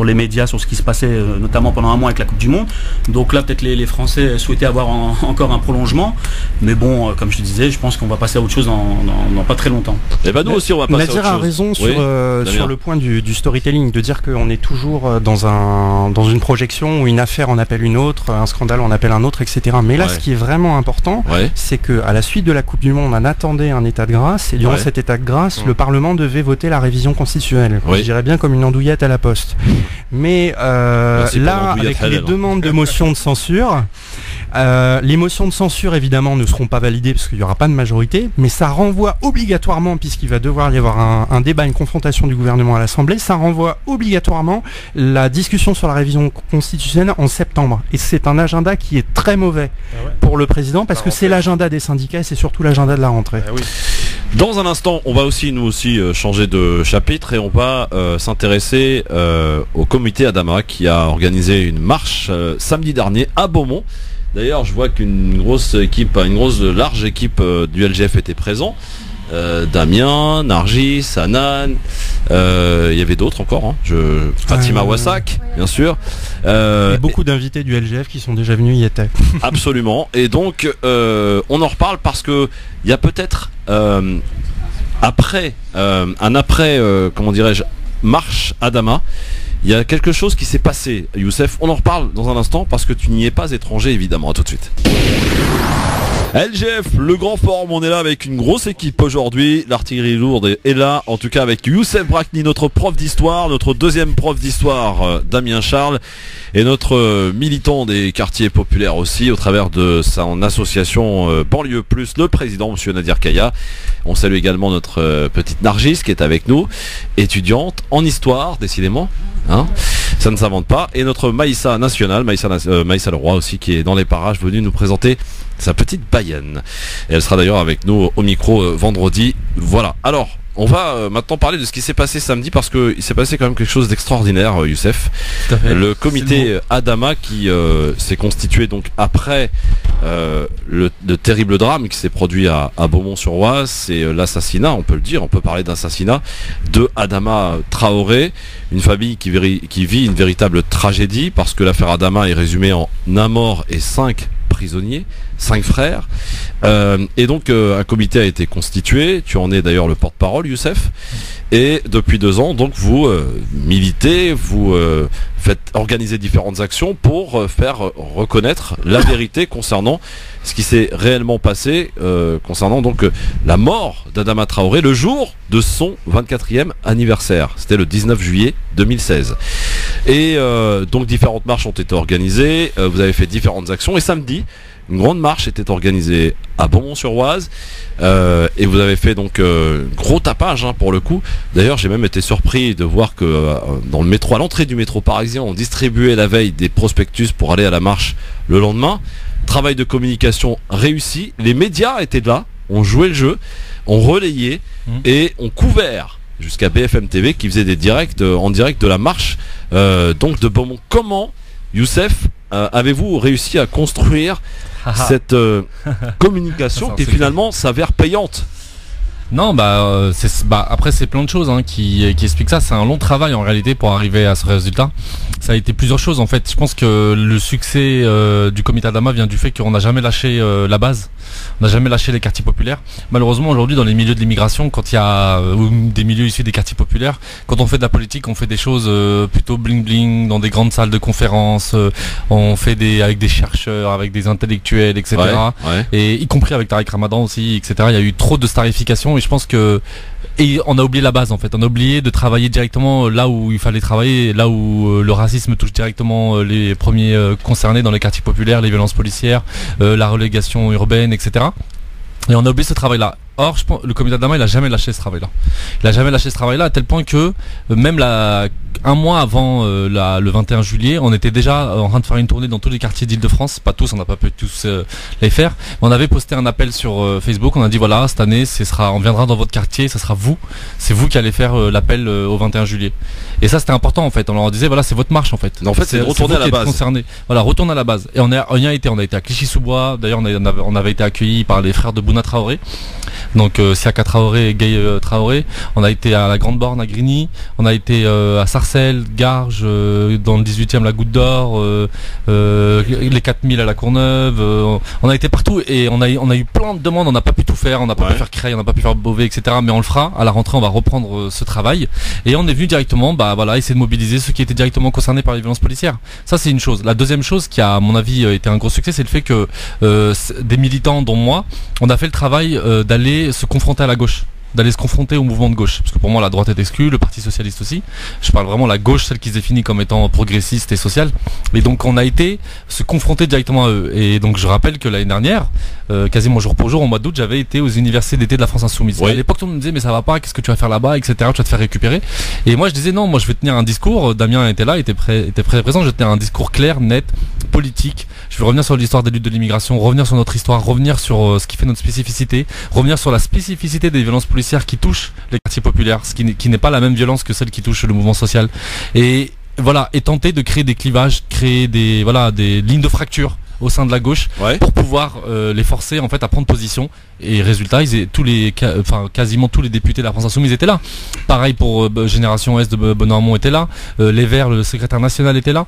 les médias, sur ce qui se passait notamment pendant un mois avec la Coupe du Monde. Donc là, peut-être les Français souhaitaient avoir encore un prolongement, mais bon, comme je te disais, je pense qu'on va passer à autre chose dans pas très longtemps. Et nous aussi, on va passer à autre chose. Nadir a raison sur le point du storytelling, de dire qu'on est toujours dans une projection où une affaire en appelle une autre, un scandale en appelle un autre, etc. Mais là, ce qui est vraiment important, c'est que à la suite de la Coupe du Monde, on attendait un état de grâce, et durant cet état de grâce, le Parlement devait voter la révision constitutionnelle. Je dirais bien comme une andouillette à la poste. Mais là, avec les demandes de motion de censure, les motions de censure évidemment ne seront pas validées parce qu'il n'y aura pas de majorité, mais ça renvoie obligatoirement, puisqu'il va devoir y avoir un débat, une confrontation du gouvernement à l'Assemblée, ça renvoie obligatoirement la discussion sur la révision constitutionnelle en septembre. Et c'est un agenda qui est très mauvais pour le président, parce que c'est l'agenda des syndicats et c'est surtout l'agenda de la rentrée. Dans un instant, on va aussi changer de chapitre et on va s'intéresser au comité Adama qui a organisé une marche samedi dernier à Beaumont. D'ailleurs, je vois qu'une large équipe du LGF était présente. Damien, Nargis, Anan, il y avait d'autres encore, Fatima Wassak, bien sûr. Et beaucoup d'invités du LGF qui sont déjà venus y étaient. Absolument. Et donc, on en reparle parce que il y a peut-être après marche Adama. Il y a quelque chose qui s'est passé, Youssef. On en reparle dans un instant parce que tu n'y es pas étranger, évidemment. À tout de suite. LGF, le grand forum, on est là avec une grosse équipe aujourd'hui. L'artillerie lourde est là, en tout cas avec Youssef Brakni, notre prof d'histoire, notre deuxième prof d'histoire, Damien Charles, et notre militant des quartiers populaires aussi, au travers de son association Banlieue Plus, le président, monsieur Nadir Kaya. On salue également notre petite Nargis qui est avec nous, étudiante en histoire, décidément. Ça ne s'invente pas. Et notre Maïssa nationale, Maïssa Leroy aussi, qui est dans les parages, venue nous présenter sa petite Bayenne. Et elle sera d'ailleurs avec nous au micro vendredi. Voilà. Alors, on va maintenant parler de ce qui s'est passé samedi, parce qu'il s'est passé quand même quelque chose d'extraordinaire, Youssef. Le comité Adama qui s'est constitué donc après le terrible drame qui s'est produit à Beaumont-sur-Oise, c'est l'assassinat, on peut le dire, on peut parler d'assassinat de Adama Traoré, une famille qui vit une véritable tragédie, parce que l'affaire Adama est résumée en un mort et 5 prisonniers, 5 frères, et donc un comité a été constitué. Tu en es d'ailleurs le porte-parole, Youssef, et depuis 2 ans donc vous militez, vous faites organiser différentes actions pour faire reconnaître la vérité concernant ce qui s'est réellement passé, concernant donc la mort d'Adama Traoré le jour de son 24e anniversaire. C'était le 19 juillet 2016. Et donc différentes marches ont été organisées, vous avez fait différentes actions, et samedi, une grande marche était organisée à Beaumont-sur-Oise, et vous avez fait donc gros tapage pour le coup. D'ailleurs, j'ai même été surpris de voir que dans le métro, à l'entrée du métro parisien, on distribuait la veille des prospectus pour aller à la marche le lendemain. Travail de communication réussi, les médias étaient là, on jouait le jeu, on relayait et on couvert jusqu'à BFM TV qui faisait des directs en direct de la marche donc de Beaumont. Comment, Youssef, avez-vous réussi à construire cette communication qui finalement s'avère payante? Non, après c'est plein de choses qui expliquent ça. C'est un long travail en réalité pour arriver à ce résultat. Ça a été plusieurs choses en fait. Je pense que le succès du comité Adama vient du fait qu'on n'a jamais lâché la base. On n'a jamais lâché les quartiers populaires. Malheureusement aujourd'hui dans les milieux de l'immigration, quand il y a des milieux issus des quartiers populaires, quand on fait de la politique, on fait des choses plutôt bling bling dans des grandes salles de conférences. On fait avec des chercheurs, avec des intellectuels, etc. Et y compris avec Tariq Ramadan aussi, etc. Il y a eu trop de starification. Et je pense que on a oublié la base en fait. On a oublié de travailler directement là où il fallait travailler, là où le racisme touche directement les premiers concernés dans les quartiers populaires, les violences policières, la relégation urbaine, etc. Et on a oublié ce travail-là. Or, je pense, le comité Adama, il a jamais lâché ce travail-là. Il a jamais lâché ce travail-là à tel point que même un mois avant le 21 juillet, on était déjà en train de faire une tournée dans tous les quartiers d'Île-de-France. Pas tous, on n'a pas pu tous les faire. Mais on avait posté un appel sur Facebook. On a dit voilà, cette année, on viendra dans votre quartier, ça sera vous. C'est vous qui allez faire l'appel au 21 juillet. Et ça, c'était important en fait. On leur disait voilà, c'est votre marche en fait. En fait, c'est de retourner à la base. Concerné. Voilà, retourne à la base. Et on a été à Clichy-sous-Bois. D'ailleurs, on avait été accueillis par les frères de Bouna Traoré. Donc Siaka Traoré et Gay Traoré. On a été à la Grande Borne à Grigny, on a été à Sarcelles, Garges, dans le 18e la Goutte d'Or, les 4000 à la Courneuve, on a été partout et on a eu plein de demandes, on n'a pas pu tout faire, on n'a pas pu faire Creil, on n'a pas pu faire Beauvais, etc. Mais on le fera, à la rentrée on va reprendre ce travail et on est venu directement essayer de mobiliser ceux qui étaient directement concernés par les violences policières. Ça c'est une chose. La deuxième chose qui a à mon avis été un gros succès, c'est le fait que des militants dont moi, on a fait le travail d'aller se confronter à la gauche, d'aller se confronter au mouvement de gauche, parce que pour moi la droite est exclue, le parti socialiste aussi. Je parle vraiment de la gauche, celle qui se définit comme étant progressiste et sociale. Et donc on a été se confronter directement à eux. Et donc je rappelle que l'année dernière, quasiment jour pour jour, au mois d'août, j'avais été aux universités d'été de la France Insoumise. À l'époque, tout le monde me disait mais ça va pas, qu'est-ce que tu vas faire là-bas, etc. Tu vas te faire récupérer. Et moi je disais non, moi je vais tenir un discours. Damien était là, était présent. Je vais tenir un discours clair, net, politique. Je vais revenir sur l'histoire des luttes de l'immigration, revenir sur notre histoire, revenir sur ce qui fait notre spécificité, revenir sur la spécificité des violences policières qui touchent les quartiers populaires, ce qui n'est pas la même violence que celle qui touche le mouvement social. Et voilà, et tenter de créer des clivages, créer des lignes de fracture au sein de la gauche pour pouvoir les forcer en fait à prendre position. Et résultat, quasiment tous les députés de la France Insoumise étaient là. Pareil pour Génération S de Benoît Hamon était là, les Verts, le secrétaire national était là.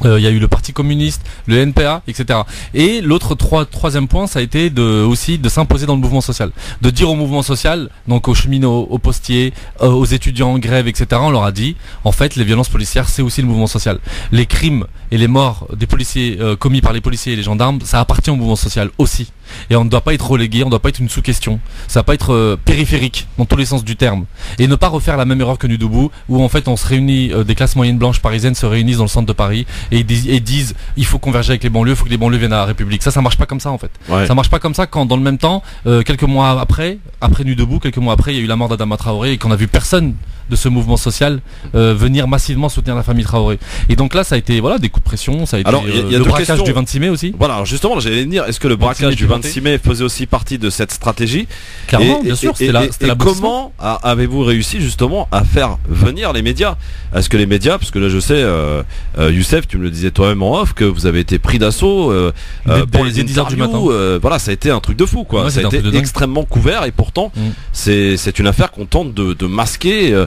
Il y a eu le Parti communiste, le NPA, etc. Et l'autre troisième point, ça a été aussi de s'imposer dans le mouvement social, de dire au mouvement social, donc aux cheminots, aux postiers, aux étudiants en grève, etc. On leur a dit, en fait, les violences policières, c'est aussi le mouvement social. Les crimes et les morts des policiers commis par les policiers et les gendarmes, ça appartient au mouvement social aussi. Et on ne doit pas être relégué, on ne doit pas être une sous-question. Ça ne doit pas être périphérique dans tous les sens du terme. Et ne pas refaire la même erreur que Nuit debout, où en fait on se réunit, des classes moyennes blanches parisiennes se réunissent dans le centre de Paris et disent il faut converger avec les banlieues, il faut que les banlieues viennent à la République. Ça marche pas comme ça en fait. Ça marche pas comme ça quand dans le même temps, quelques mois après Nuit debout, quelques mois après, il y a eu la mort d'Adama Traoré et qu'on a vu personne de ce mouvement social venir massivement soutenir la famille Traoré. Et donc là, ça a été des coups de pression, ça a été y a le braquage du 26 mai aussi. Voilà, alors justement, j'allais dire, est-ce que le braquage du 26 mai faisait aussi partie de cette stratégie? Clairement, bien sûr. Et comment avez-vous réussi justement à faire venir les médias? Est-ce que les médias, parce que là je sais, Youssef, tu me le disais toi-même en off, que vous avez été pris d'assaut pour les 10h du matin. Voilà, ça a été un truc de fou, quoi. Ouais, ça a été extrêmement couvert et pourtant c'est une affaire qu'on tente de masquer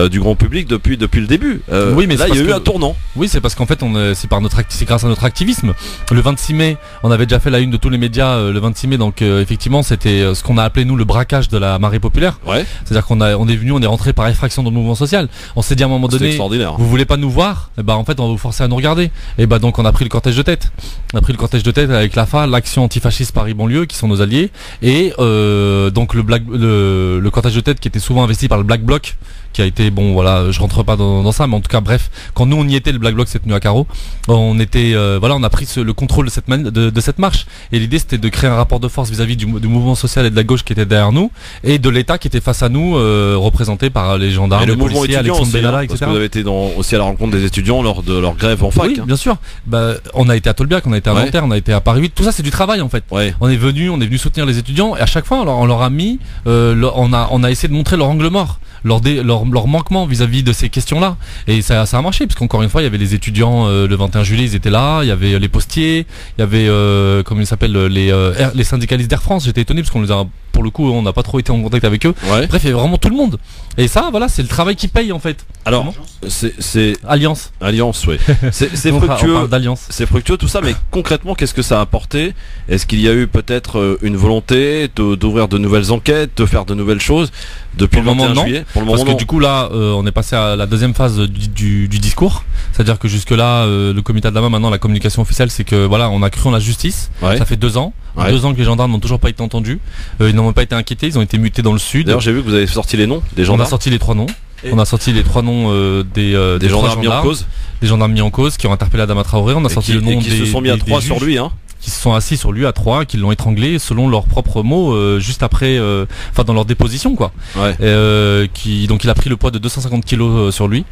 du grand public depuis le début. Oui, mais là il y a eu un tournant. Oui, c'est parce qu'en fait c'est grâce à notre activisme. Le 26 mai, on avait déjà fait la une de tous les médias le 26 mai, donc effectivement c'était ce qu'on a appelé nous le braquage de la marée populaire. Ouais. C'est-à-dire on est rentré par effraction dans le mouvement social. On s'est dit à un moment donné, vous voulez pas nous voir, et en fait on va vous forcer à nous regarder. Et donc on a pris le cortège de tête. On a pris le cortège de tête avec l'AFA, l'Action Antifasciste Paris Banlieue, qui sont nos alliés, et donc le cortège de tête qui était souvent investi par le Black Bloc, qui a été je rentre pas dans ça, mais en tout cas bref, quand nous on y était, le Black Bloc s'est tenu à carreau. On était on a pris le contrôle de cette marche, et l'idée c'était de créer un rapport de force vis-à-vis du mouvement social et de la gauche qui était derrière nous, et de l'État qui était face à nous, représenté par les gendarmes, les policiers, Alexandre Benalla, etc. Parce que vous avez été aussi à la rencontre des étudiants lors de leur grève en fac. Oui, bien sûr. On a été à Tolbiac, on a été à Nanterre, on a été à Paris 8. Tout ça c'est du travail en fait. Ouais. On est venu soutenir les étudiants, et à chaque fois on leur a mis, on a essayé de montrer leur angle mort, leur manquement vis-à-vis de ces questions-là, et ça a marché, parce qu'encore une fois il y avait les étudiants le 21 juillet, ils étaient là, il y avait les postiers, il y avait comment ils s'appellent, les syndicalistes d'Air France. J'étais étonné parce qu'on les a, pour le coup on n'a pas trop été en contact avec eux. Bref, il y avait vraiment tout le monde, et ça c'est le travail qui paye en fait. Alors c'est Alliance, oui. C'est fructueux, c'est fructueux tout ça, mais concrètement qu'est-ce que ça a apporté? Est-ce qu'il y a eu peut-être une volonté d'ouvrir de nouvelles enquêtes, de faire de nouvelles choses depuis le 21 juillet? Pour le moment, parce que du coup là on est passé à la deuxième phase du discours, c'est-à-dire que jusque là le comité Adama, maintenant la communication officielle, c'est que on a cru en la justice. Ça fait 2 ans. 2 ans que les gendarmes n'ont toujours pas été entendus, ils n'ont pas été inquiétés, ils ont été mutés dans le sud. D'ailleurs j'ai vu que vous avez sorti les noms des gendarmes. On a sorti les 3 noms. On a sorti les 3 noms des gendarmes mis en cause. Des gendarmes mis en cause qui ont interpellé Adama Traoré. On a sorti le nom qui se sont mis à 3 sur lui, qui se sont assis sur lui à 3, qui l'ont étranglé selon leurs propres mots juste après, dans leur déposition quoi. Donc il a pris le poids de 250 kilos sur lui.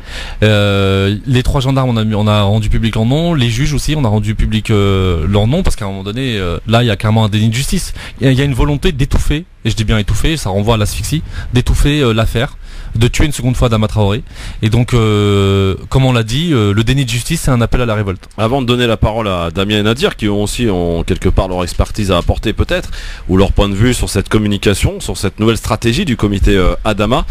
Les 3 gendarmes on a rendu public leur nom. Les juges aussi on a rendu public leur nom, parce qu'à un moment donné là il y a carrément un déni de justice. Il y a une volonté d'étouffer, et je dis bien étouffer, ça renvoie à l'asphyxie, d'étouffer l'affaire, de tuer une seconde fois Adama Traoré. Et donc comme on l'a dit, le déni de justice c'est un appel à la révolte. Avant de donner la parole à Damien et Nadir, qui ont aussi quelque part leur expertise à apporter peut-être, ou leur point de vue sur cette communication, sur cette nouvelle stratégie du comité Adama.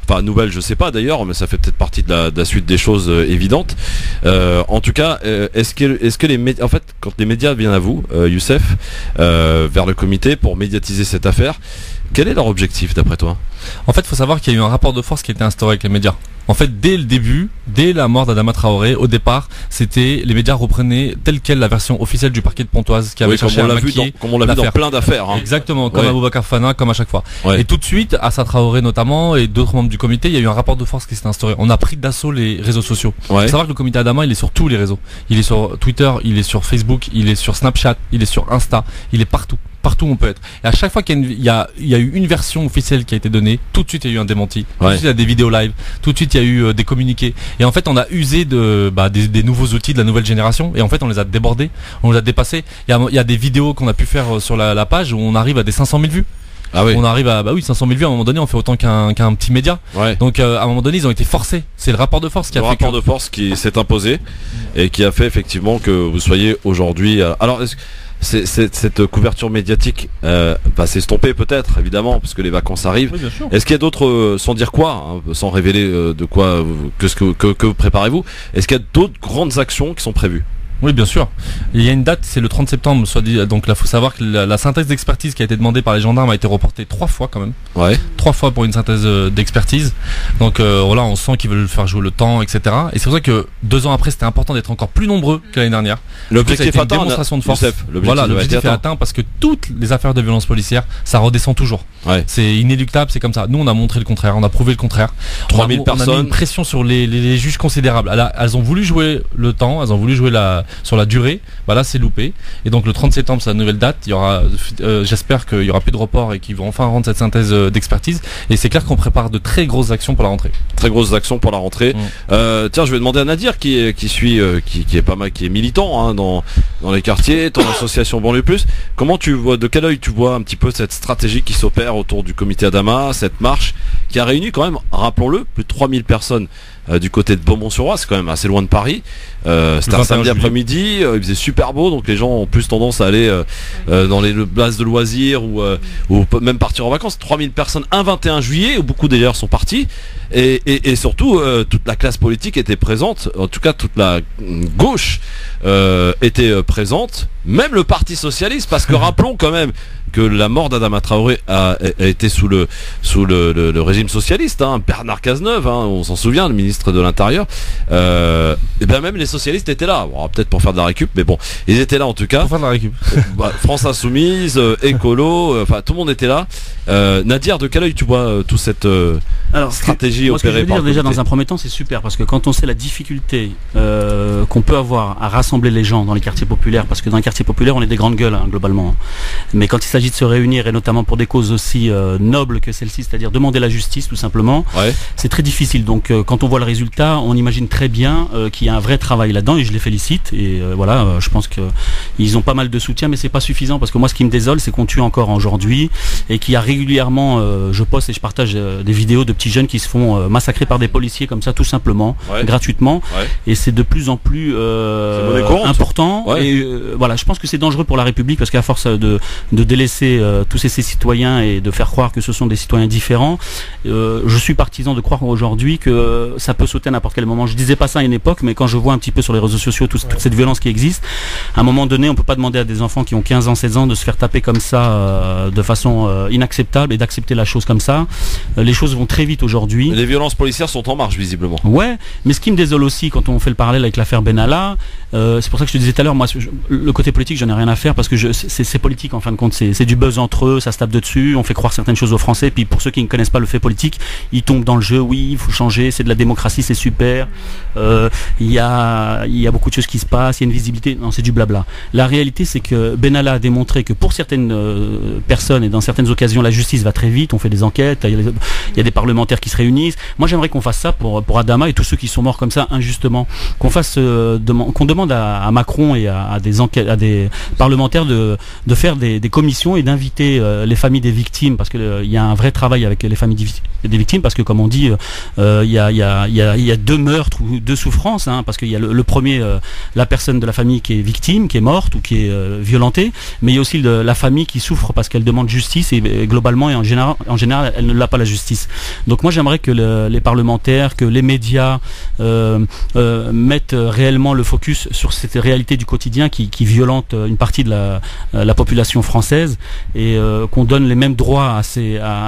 Enfin nouvelle je sais pas d'ailleurs, mais ça fait peut-être partie de la suite des choses évidentes. En tout cas, est-ce que les médias, en fait quand les médias viennent à vous, Youssef, vers le comité pour médiatiser cette affaire, quel est leur objectif d'après toi? En fait il faut savoir qu'il y a eu un rapport de force qui a été instauré avec les médias. En fait, dès le début, dès la mort d'Adama Traoré, au départ, les médias reprenaient telle quelle la version officielle du parquet de Pontoise, qui avait cherché à maquiller comme on l'a vu dans plein d'affaires. Exactement, comme Aboubacar Fana, comme à chaque fois. Et tout de suite, Assa Traoré notamment, et d'autres membres du comité, il y a eu un rapport de force qui s'est instauré. On a pris d'assaut les réseaux sociaux. Il faut savoir que le comité Adama, il est sur tous les réseaux. Il est sur Twitter, il est sur Facebook, il est sur Snapchat, il est sur Insta, il est partout où on peut être. Et à chaque fois qu'il y a eu une version officielle qui a été donnée, tout de suite il y a eu un démenti, tout de suite il y a des vidéos live, tout de suite il y a eu des communiqués. Et en fait on a usé des nouveaux outils de la nouvelle génération, et en fait on les a débordés, on les a dépassés. Il y a des vidéos qu'on a pu faire sur la page où on arrive à des 500 000 vues. On arrive à 500 000 vues. À un moment donné on fait autant qu'un petit média. Donc à un moment donné ils ont été forcés. C'est le rapport de force qui a fait le rapport de force qui s'est imposé et qui a fait effectivement que vous soyez aujourd'hui. Alors cette couverture médiatique va s'estomper peut-être, évidemment, parce que les vacances arrivent. Oui, bien sûr. Est-ce qu'il y a d'autres, sans dire quoi, sans révéler de quoi, que vous préparez-vous, est-ce qu'il y a d'autres grandes actions qui sont prévues? Oui, bien sûr. Il y a une date, c'est le 30 septembre. Donc là, faut savoir que la synthèse d'expertise qui a été demandée par les gendarmes a été reportée 3 fois quand même. 3 fois pour une synthèse d'expertise. Donc voilà, on sent qu'ils veulent faire jouer le temps, etc. Et c'est pour ça que 2 ans après, c'était important d'être encore plus nombreux que l'année dernière. L'objectif est atteint. Démonstration de force. L'objectif est atteint parce que toutes les affaires de violence policière, ça redescend toujours. C'est inéluctable, c'est comme ça. Nous, on a montré le contraire, on a prouvé le contraire. 3000 personnes. On a mis une pression sur les juges considérable. Elles ont voulu jouer le temps, elles ont voulu jouer la la durée, bah là c'est loupé. Et donc le 30 septembre c'est la nouvelle date. Il y aura, j'espère qu'il y aura plus de report et qu'ils vont enfin rendre cette synthèse d'expertise. Et c'est clair qu'on prépare de très grosses actions pour la rentrée. Très grosses actions pour la rentrée. Tiens, je vais demander à Nadir qui est pas mal, qui est militant hein, dans les quartiers, ton association Banlieue Plus. Comment tu vois, de quel œil tu vois un petit peu cette stratégie qui s'opère autour du comité Adama, cette marche qui a réuni quand même, rappelons-le, plus de 3000 personnes du côté de Beaumont-sur-Oise, c'est quand même assez loin de Paris. C'était un samedi après-midi, il faisait super beau, donc les gens ont plus tendance à aller dans les places de loisirs ou même partir en vacances. 3000 personnes un 21 juillet, où beaucoup d'ailleurs sont partis. Et surtout, toute la classe politique était présente, en tout cas toute la gauche était présente, même le Parti Socialiste, parce que rappelons quand même que la mort d'Adama Traoré a été sous le régime socialiste, hein, Bernard Cazeneuve, hein, on s'en souvient, le ministre de l'Intérieur, et bien même les socialistes étaient là, bon, peut-être pour faire de la récup, mais bon, ils étaient là en tout cas. Pour faire de la récup. France Insoumise, Écolo, enfin tout le monde était là. Nadir, de quel œil tu vois toute cette stratégie opérée par le comité ? Ce que je veux dire déjà dans un premier temps, c'est super, parce que quand on sait la difficulté qu'on peut avoir à rassembler les gens dans les quartiers populaires, parce que dans les quartiers populaires on est des grandes gueules hein, globalement, mais quand il s'agit de se réunir, et notamment pour des causes aussi nobles que celle-ci, c'est-à-dire demander la justice tout simplement, c'est très difficile. Donc quand on voit le résultat, on imagine très bien qu'il y a un vrai travail là-dedans, et je les félicite. Et voilà, je pense qu'ils ont pas mal de soutien, mais c'est pas suffisant, parce que moi ce qui me désole, c'est qu'on tue encore aujourd'hui, et qu'il y a régulièrement, je poste et je partage des vidéos de petits jeunes qui se font massacrer par des policiers comme ça, tout simplement, gratuitement, et c'est de plus en plus important. Et voilà, je pense que c'est dangereux pour la République, parce qu'à force de délaisser tous ces citoyens et de faire croire que ce sont des citoyens différents, je suis partisan de croire aujourd'hui que ça peut sauter à n'importe quel moment. Je disais pas ça à une époque, mais quand je vois un petit peu sur les réseaux sociaux toute cette violence qui existe, à un moment donné on peut pas demander à des enfants qui ont 15 ans, 16 ans de se faire taper comme ça de façon inacceptable, et d'accepter la chose comme ça. Les choses vont très vite aujourd'hui. Les violences policières sont en marche visiblement. Ouais, mais ce qui me désole aussi quand on fait le parallèle avec l'affaire Benalla, c'est pour ça que je te disais tout à l'heure, moi le côté politique j'en ai rien à faire, parce que c'est politique en fin de compte, c'est du buzz entre eux, ça se tape dessus, on fait croire certaines choses aux Français, puis pour ceux qui ne connaissent pas le fait politique, ils tombent dans le jeu, oui, il faut changer, c'est de la démocratie, c'est super, il y a beaucoup de choses qui se passent, il y a une visibilité, non, c'est du blabla. La réalité, c'est que Benalla a démontré que pour certaines personnes et dans certaines occasions, la justice va très vite, on fait des enquêtes, il y a des parlementaires qui se réunissent. Moi, j'aimerais qu'on fasse ça pour Adama et tous ceux qui sont morts comme ça injustement, qu'on demande à Macron et à des parlementaires de faire des commissions et d'inviter les familles des victimes, parce que il y a un vrai travail avec les familles des victimes, parce que comme on dit, il y a deux meurtres ou deux souffrances, hein, parce qu'il y a le premier, la personne de la famille qui est victime, qui est morte ou qui est violentée, mais il y a aussi la famille qui souffre parce qu'elle demande justice, et globalement et en général elle ne l'a pas, la justice. Donc moi j'aimerais que les parlementaires, que les médias mettent réellement le focus sur cette réalité du quotidien qui violente une partie de la population française, et qu'on donne les mêmes droits à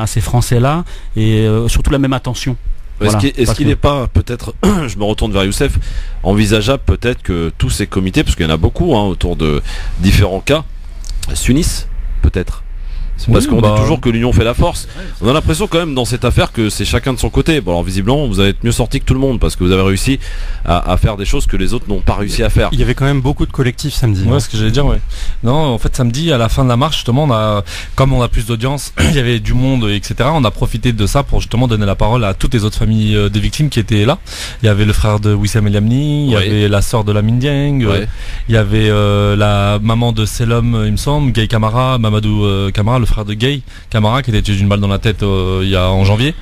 ces Français-là, et surtout la même attention. Voilà, est-ce qu'il n'est pas peut-être, je me retourne vers Youssef, envisageable peut-être que tous ces comités, parce qu'il y en a beaucoup hein, autour de différents cas, s'unissent peut-être? Parce qu'on dit toujours que l'union fait la force. On a l'impression quand même dans cette affaire que c'est chacun de son côté. Bon, alors visiblement vous allez être mieux sorti que tout le monde, parce que vous avez réussi à faire des choses que les autres n'ont pas réussi à faire. Il y avait quand même beaucoup de collectifs samedi. Ouais, ce que j'allais dire, ouais. Non, en fait samedi à la fin de la marche, justement, comme on a plus d'audience, il y avait du monde, etc. On a profité de ça pour justement donner la parole à toutes les autres familles des victimes qui étaient là. Il y avait le frère de Wissam El Yamni, il y avait la sœur de Lamine Dieng, il y avait la maman de Selom, il me semble, Gay Camara, Mamadou Camara, le frère de Gay Camara qui était tué d'une balle dans la tête en janvier.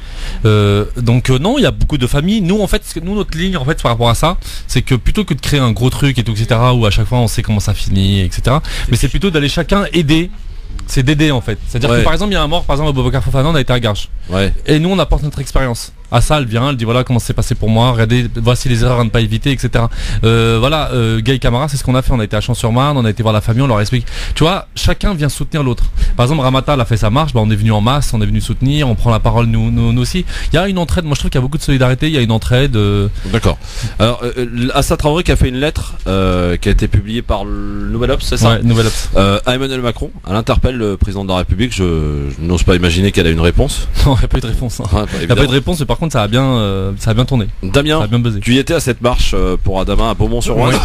Donc non, il y a beaucoup de familles. Nous en fait, notre ligne en fait par rapport à ça, c'est que plutôt que de créer un gros truc et tout, etc., où à chaque fois on sait comment ça finit, etc., mais c'est plutôt d'aller chacun aider. C'est d'aider en fait. C'est-à-dire que par exemple il y a un mort, par exemple Aboubacar Fofana, on a été à Garches. Et nous on apporte notre expérience. À ça, elle vient, elle dit voilà comment c'est passé pour moi, regardez, voici les erreurs à ne pas éviter, etc. Gay Camara, c'est ce qu'on a fait, on a été à Champs-sur-Marne, on a été voir la famille, on leur explique. Tu vois, chacun vient soutenir l'autre. Par exemple, Ramata a fait sa marche, on est venu en masse, on est venu soutenir, on prend la parole nous aussi. Il y a une entraide, moi je trouve qu'il y a beaucoup de solidarité, il y a une entraide. D'accord. Alors, Assa Traoré qui a fait une lettre qui a été publiée par le Nouvel Obs, c'est ça? Ouais, Nouvel Obs. À Emmanuel Macron, elle interpelle le président de la République, je n'ose pas imaginer qu'elle a une réponse. Non, il n'y a pas eu de réponse. Hein. Il n'y a pas eu de réponse, mais par contre ça a bien tourné. Damien, ça a bien buzzé. Tu y étais à cette marche pour Adama à Beaumont-sur-Oise.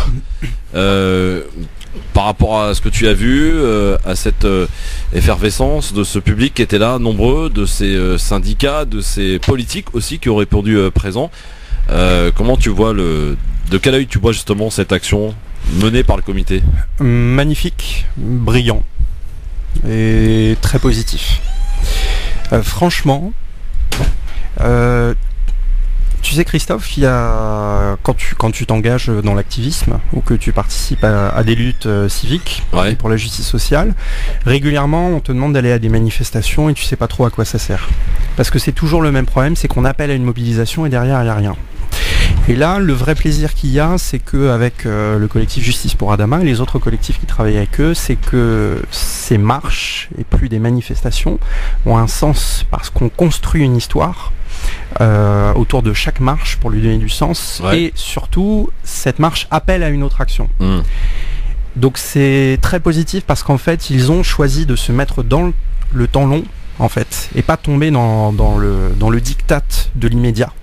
Par rapport à ce que tu as vu, à cette effervescence de ce public qui était là, nombreux, de ces syndicats, de ces politiques aussi qui auraient répondu présents, comment tu vois de quel œil tu vois justement cette action menée par le comité? Magnifique, brillant et très positif. Franchement, tu sais Christophe, quand tu t'engages dans l'activisme ou que tu participes à des luttes civiques pour la justice sociale, régulièrement on te demande d'aller à des manifestations et tu sais pas trop à quoi ça sert. Parce que c'est toujours le même problème, c'est qu'on appelle à une mobilisation et derrière il n'y a rien. Et là, le vrai plaisir qu'il y a, c'est qu'avec le collectif Justice pour Adama et les autres collectifs qui travaillent avec eux, c'est que ces marches et plus des manifestations ont un sens parce qu'on construit une histoire autour de chaque marche pour lui donner du sens et surtout, cette marche appelle à une autre action. Donc c'est très positif parce qu'en fait, ils ont choisi de se mettre dans le temps long en fait et pas tomber dans le diktat de l'immédiat.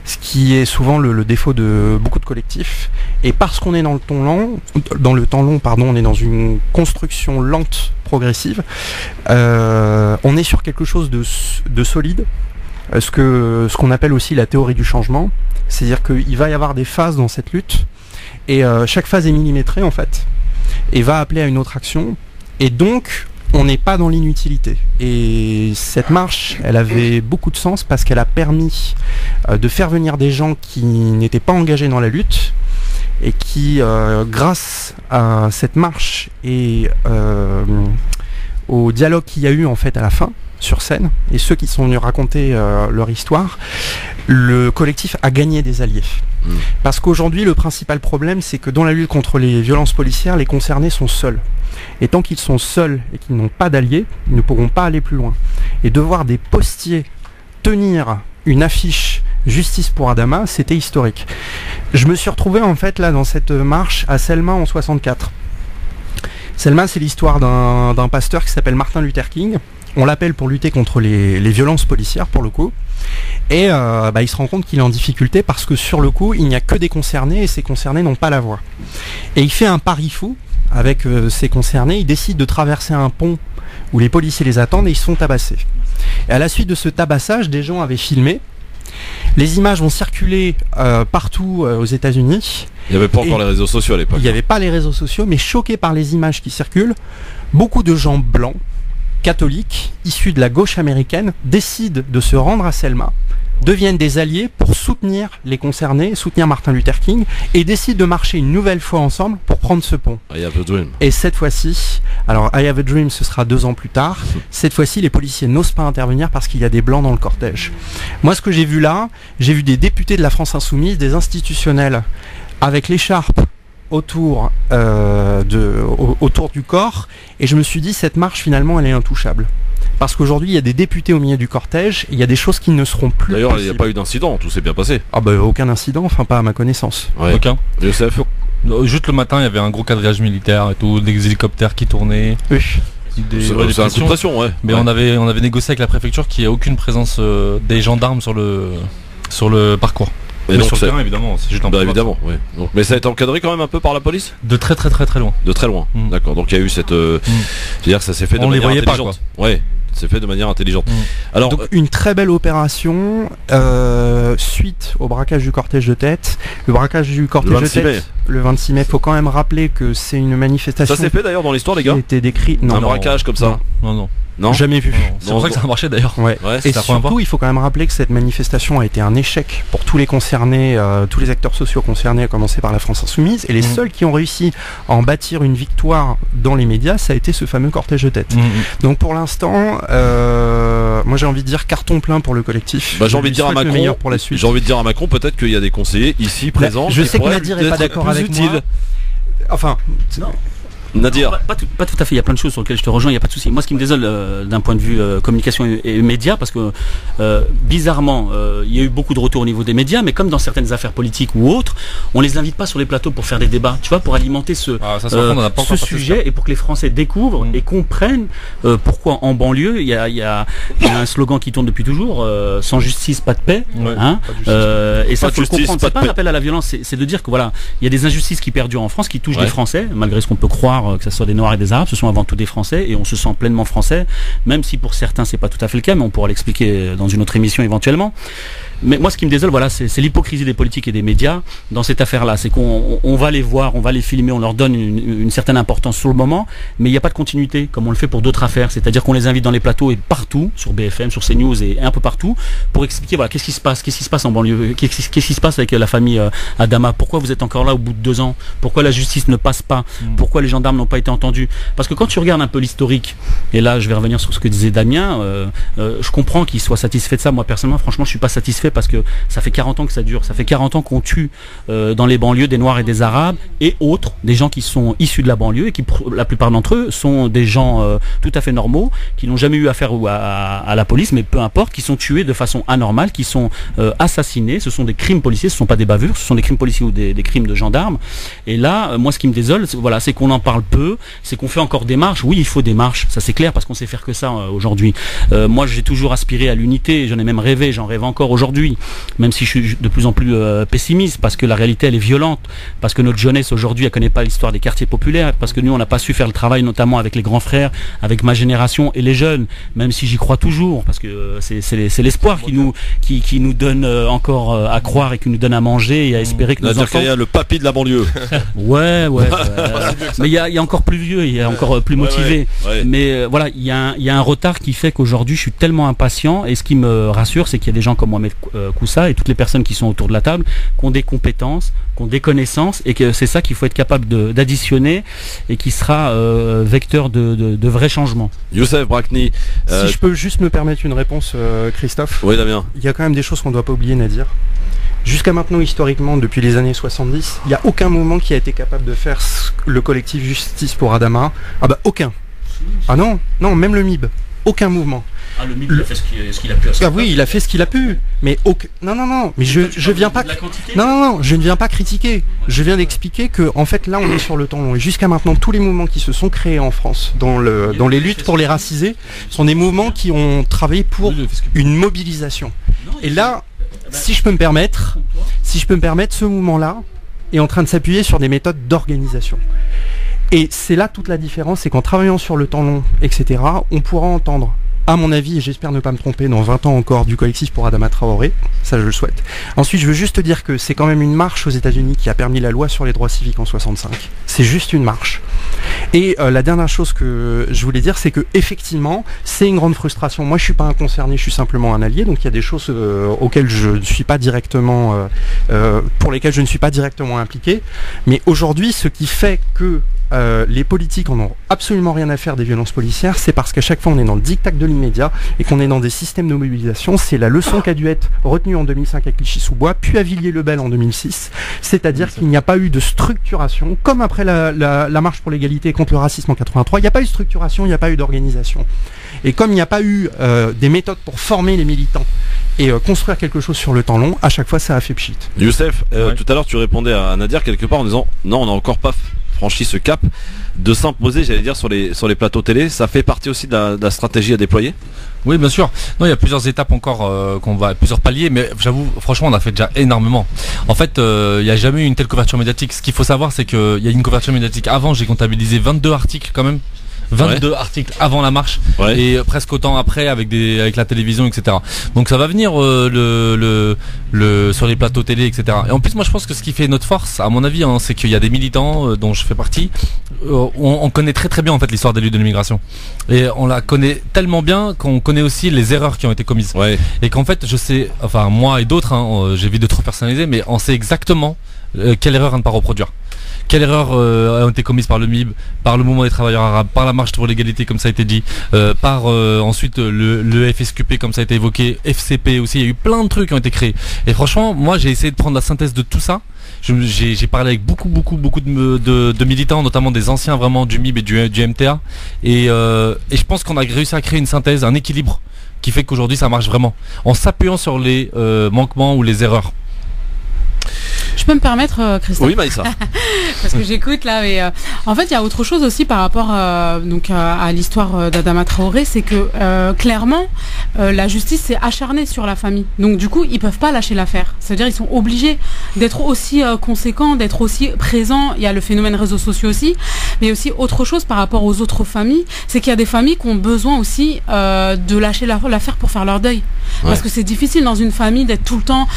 Ce qui est souvent le défaut de beaucoup de collectifs. Et parce qu'on est dans le temps long, on est dans une construction lente, progressive, on est sur quelque chose de solide, ce qu'on appelle aussi la théorie du changement. C'est-à-dire qu'il va y avoir des phases dans cette lutte, et chaque phase est millimétrée en fait, et va appeler à une autre action. Et donc, on n'est pas dans l'inutilité. Et cette marche, elle avait beaucoup de sens parce qu'elle a permis de faire venir des gens qui n'étaient pas engagés dans la lutte et qui, grâce à cette marche et au dialogue qu'il y a eu en fait à la fin sur scène et ceux qui sont venus raconter leur histoire, le collectif a gagné des alliés. Parce qu'aujourd'hui, le principal problème, c'est que dans la lutte contre les violences policières, les concernés sont seuls. Et tant qu'ils sont seuls et qu'ils n'ont pas d'alliés, ils ne pourront pas aller plus loin. Et de voir des postiers tenir une affiche Justice pour Adama, c'était historique. Je me suis retrouvé en fait là dans cette marche à Selma en 64. Selma, c'est l'histoire d'un pasteur qui s'appelle Martin Luther King. On l'appelle pour lutter contre les violences policières pour le coup. Et il se rend compte qu'il est en difficulté parce que sur le coup, il n'y a que des concernés et ces concernés n'ont pas la voix. Et il fait un pari fou avec ces concernés. Il décide de traverser un pont où les policiers les attendent et ils se font tabasser. Et à la suite de ce tabassage, des gens avaient filmé. Les images vont circuler partout aux États-Unis. Il n'y avait pas encore les réseaux sociaux à l'époque. Il n'y avait pas les réseaux sociaux, mais choqués par les images qui circulent, beaucoup de gens blancs, catholiques, issus de la gauche américaine, décident de se rendre à Selma, deviennent des alliés pour soutenir les concernés, soutenir Martin Luther King, et décident de marcher une nouvelle fois ensemble pour prendre ce pont. I have a dream. Et cette fois-ci, alors I have a dream, ce sera 2 ans plus tard, cette fois-ci les policiers n'osent pas intervenir parce qu'il y a des blancs dans le cortège. Moi ce que j'ai vu là, j'ai vu des députés de la France Insoumise, des institutionnels, avec l'écharpe autour du corps, et je me suis dit cette marche finalement elle est intouchable. Parce qu'aujourd'hui, il y a des députés au milieu du cortège, il y a des choses qui ne seront plus. D'ailleurs, possibles. il n'y a pas eu d'incident, tout s'est bien passé. Ah bah aucun incident, enfin pas à ma connaissance. Ouais. Aucun. Youssef. Juste le matin, il y avait un gros quadrillage militaire et tout, des hélicoptères qui tournaient. Oui. C'est un coup de pression, ouais. Mais ouais. on avait négocié avec la préfecture qu'il n'y ait aucune présence des gendarmes sur le parcours. Mais donc sur le terrain, évidemment, c'est juste un peu évidemment, oui. Donc, mais ça a été encadré quand même un peu par la police. De très loin. De très loin. D'accord. Donc il y a eu cette, c'est-à-dire que ça s'est fait de manière intelligente. Ouais. C'est fait de manière intelligente. Alors, donc une très belle opération suite au braquage du cortège de tête. Le braquage du cortège de tête le 26 mai. Faut quand même rappeler que c'est une manifestation. Ça s'est fait d'ailleurs dans l'histoire, les gars. Qui était décrit. Un braquage comme ça. Non. Jamais vu. C'est pour ça que ça a marché d'ailleurs. Ouais. Et surtout, il faut quand même rappeler que cette manifestation a été un échec pour tous les concernés, tous les acteurs sociaux concernés, à commencer par la France Insoumise. Et les seuls qui ont réussi à en bâtir une victoire dans les médias, ça a été ce fameux cortège de tête. Donc pour l'instant, moi j'ai envie de dire carton plein pour le collectif. J'ai envie de dire à Macron, pour la suite. J'ai envie de dire à Macron, peut-être qu'il y a des conseillers ici présents. Je sais que Nadir n'est pas d'accord avec moi. Enfin, Nadir. Pas tout à fait, il y a plein de choses sur lesquelles je te rejoins, il n'y a pas de souci. Moi ce qui me désole d'un point de vue communication et médias, parce que bizarrement, il y a eu beaucoup de retours au niveau des médias, mais comme dans certaines affaires politiques ou autres, on les invite pas sur les plateaux pour faire des débats, tu vois, pour alimenter ce sujet et pour que les Français découvrent et comprennent pourquoi en banlieue, il y a un slogan qui tourne depuis toujours, sans justice, pas de paix. Et ça, faut le comprendre. C'est pas un appel à la violence, c'est de dire que voilà, il y a des injustices qui perdurent en France, qui touchent des Français, malgré ce qu'on peut croire, que ce soit des Noirs et des Arabes, ce sont avant tout des Français, et on se sent pleinement français, même si pour certains c'est pas tout à fait le cas, mais on pourra l'expliquer dans une autre émission éventuellement. Mais moi ce qui me désole, voilà, c'est l'hypocrisie des politiques et des médias dans cette affaire-là. C'est qu'on va les voir, on va les filmer, on leur donne une certaine importance sur le moment, mais il n'y a pas de continuité, comme on le fait pour d'autres affaires. C'est-à-dire qu'on les invite dans les plateaux et partout, sur BFM, sur CNews et un peu partout, pour expliquer voilà, qu'est-ce qui se passe en banlieue, qu'est-ce qui se passe avec la famille Adama, pourquoi vous êtes encore là au bout de 2 ans, pourquoi la justice ne passe pas, pourquoi les gendarmes n'ont pas été entendus. Parce que quand tu regardes un peu l'historique, et là je vais revenir sur ce que disait Damien, je comprends qu'il soit satisfait de ça. Moi personnellement, franchement, je suis pas satisfait parce que ça fait 40 ans que ça dure. Ça fait 40 ans qu'on tue dans les banlieues des Noirs et des Arabes et autres, des gens qui sont issus de la banlieue et qui, la plupart d'entre eux, sont des gens tout à fait normaux, qui n'ont jamais eu affaire à la police, mais peu importe, qui sont tués de façon anormale, qui sont assassinés. Ce sont des crimes policiers, ce ne sont pas des bavures, ce sont des crimes policiers ou des crimes de gendarmes. Et là, moi, ce qui me désole, voilà, c'est qu'on en parle peu, c'est qu'on fait encore des marches. Oui, il faut des marches, ça c'est clair, parce qu'on sait faire que ça aujourd'hui. Moi, j'ai toujours aspiré à l'unité, j'en ai même rêvé, j'en rêve encore aujourd'hui. Même si je suis de plus en plus pessimiste, parce que la réalité elle est violente, parce que notre jeunesse aujourd'hui elle connaît pas l'histoire des quartiers populaires, parce que nous on n'a pas su faire le travail notamment avec les grands frères, avec ma génération et les jeunes, même si j'y crois toujours, parce que c'est l'espoir qui nous donne encore à croire et qui nous donne à manger et à espérer que nos enfants... Il y a le papy de la banlieue. Ouais. Mais il y a encore plus vieux, il y a encore plus motivé. Mais voilà, il y a un retard qui fait qu'aujourd'hui je suis tellement impatient, et ce qui me rassure c'est qu'il y a des gens comme Mohamed Koussa et toutes les personnes qui sont autour de la table qui ont des compétences, qui ont des connaissances, et que c'est ça qu'il faut être capable d'additionner et qui sera vecteur de vrais changements. Youssef Brakni. Si je peux juste me permettre une réponse, Christophe. Oui, Damien. Il y a quand même des choses qu'on ne doit pas oublier, Nadir. Jusqu'à maintenant, historiquement, depuis les années 70, il n'y a aucun mouvement qui a été capable de faire le collectif Justice pour Adama. Ah bah aucun. Ah non, même le MIB. Aucun mouvement. Ah, le MIB, il a fait ce qu'il a pu. Ah oui, il a fait ce qu'il a pu. Mais non. Mais je viens pas. Non, je ne viens pas critiquer. Je viens d'expliquer que, en fait, là, on est sur le temps long. Et jusqu'à maintenant, tous les mouvements qui se sont créés en France dans les luttes pour les racisés sont des mouvements qui ont travaillé pour une mobilisation. Et là, si je peux me permettre, ce mouvement-là est en train de s'appuyer sur des méthodes d'organisation. Et c'est là toute la différence, c'est qu'en travaillant sur le temps long, etc., on pourra entendre, à mon avis, et j'espère ne pas me tromper, dans 20 ans encore, du collectif pour Adama Traoré, ça je le souhaite. Ensuite, je veux juste te dire que c'est quand même une marche aux États-Unis qui a permis la loi sur les droits civiques en 65. C'est juste une marche. Et la dernière chose que je voulais dire, c'est que effectivement, c'est une grande frustration. Moi, je suis pas un concerné, je suis simplement un allié, donc il y a des choses auxquelles je ne suis pas directement, pour lesquelles je ne suis pas directement impliqué. Mais aujourd'hui, ce qui fait que les politiques en ont absolument rien à faire des violences policières, c'est parce qu'à chaque fois on est dans le diktat de l'immédiat et qu'on est dans des systèmes de mobilisation. C'est la leçon qui a dû être retenue en 2005 à Clichy-sous-Bois, puis à Villiers-le-Bel en 2006. C'est-à-dire qu'il n'y a pas eu de structuration, comme après la marche pour l'égalité contre le racisme en 83, il n'y a pas eu de structuration, il n'y a pas eu d'organisation. Et comme il n'y a pas eu des méthodes pour former les militants et construire quelque chose sur le temps long, à chaque fois ça a fait pchit. Youssef, tout à l'heure tu répondais à Nadir quelque part en disant non, on n'a encore pas franchi ce cap de s'imposer, j'allais dire, sur les plateaux télé. Ça fait partie aussi de la stratégie à déployer? Oui, bien sûr. Non, il y a plusieurs étapes encore plusieurs paliers, mais j'avoue, franchement, on a fait déjà énormément. En fait, il n'y a jamais eu une telle couverture médiatique. Ce qu'il faut savoir, c'est qu'il y a une couverture médiatique. Avant, j'ai comptabilisé 22 articles quand même. 22 articles avant la marche et presque autant après avec la télévision, etc. Donc ça va venir sur les plateaux télé, etc. Et en plus, moi je pense que ce qui fait notre force, à mon avis, c'est qu'il y a des militants dont je fais partie. On connaît très très bien en fait l'histoire des luttes de l'immigration et on la connaît tellement bien qu'on connaît aussi les erreurs qui ont été commises. Et qu'en fait, je sais, enfin moi et d'autres, j'évite de trop personnaliser, mais on sait exactement quelle erreur à ne pas reproduire. Quelle erreur a été commise par le MIB, par le mouvement des travailleurs arabes, par la marche pour l'égalité comme ça a été dit, par ensuite le FSQP comme ça a été évoqué, FCP aussi, il y a eu plein de trucs qui ont été créés. Et franchement, moi j'ai essayé de prendre la synthèse de tout ça j'ai parlé avec beaucoup de militants, notamment des anciens vraiment du MIB et du MTA, et je pense qu'on a réussi à créer une synthèse, un équilibre qui fait qu'aujourd'hui ça marche vraiment, en s'appuyant sur les manquements ou les erreurs. Je peux me permettre, Christophe? Oui, Maïssa. Parce que j'écoute là, mais en fait, il y a autre chose aussi par rapport donc à l'histoire d'Adama Traoré, c'est que clairement, la justice s'est acharnée sur la famille. Donc du coup, ils peuvent pas lâcher l'affaire. C'est-à-dire, ils sont obligés d'être aussi conséquents, d'être aussi présents. Il y a le phénomène réseaux sociaux aussi, mais aussi autre chose par rapport aux autres familles, c'est qu'il y a des familles qui ont besoin aussi de lâcher l'affaire pour faire leur deuil. Ouais. Parce que c'est difficile dans une famille d'être tout le temps,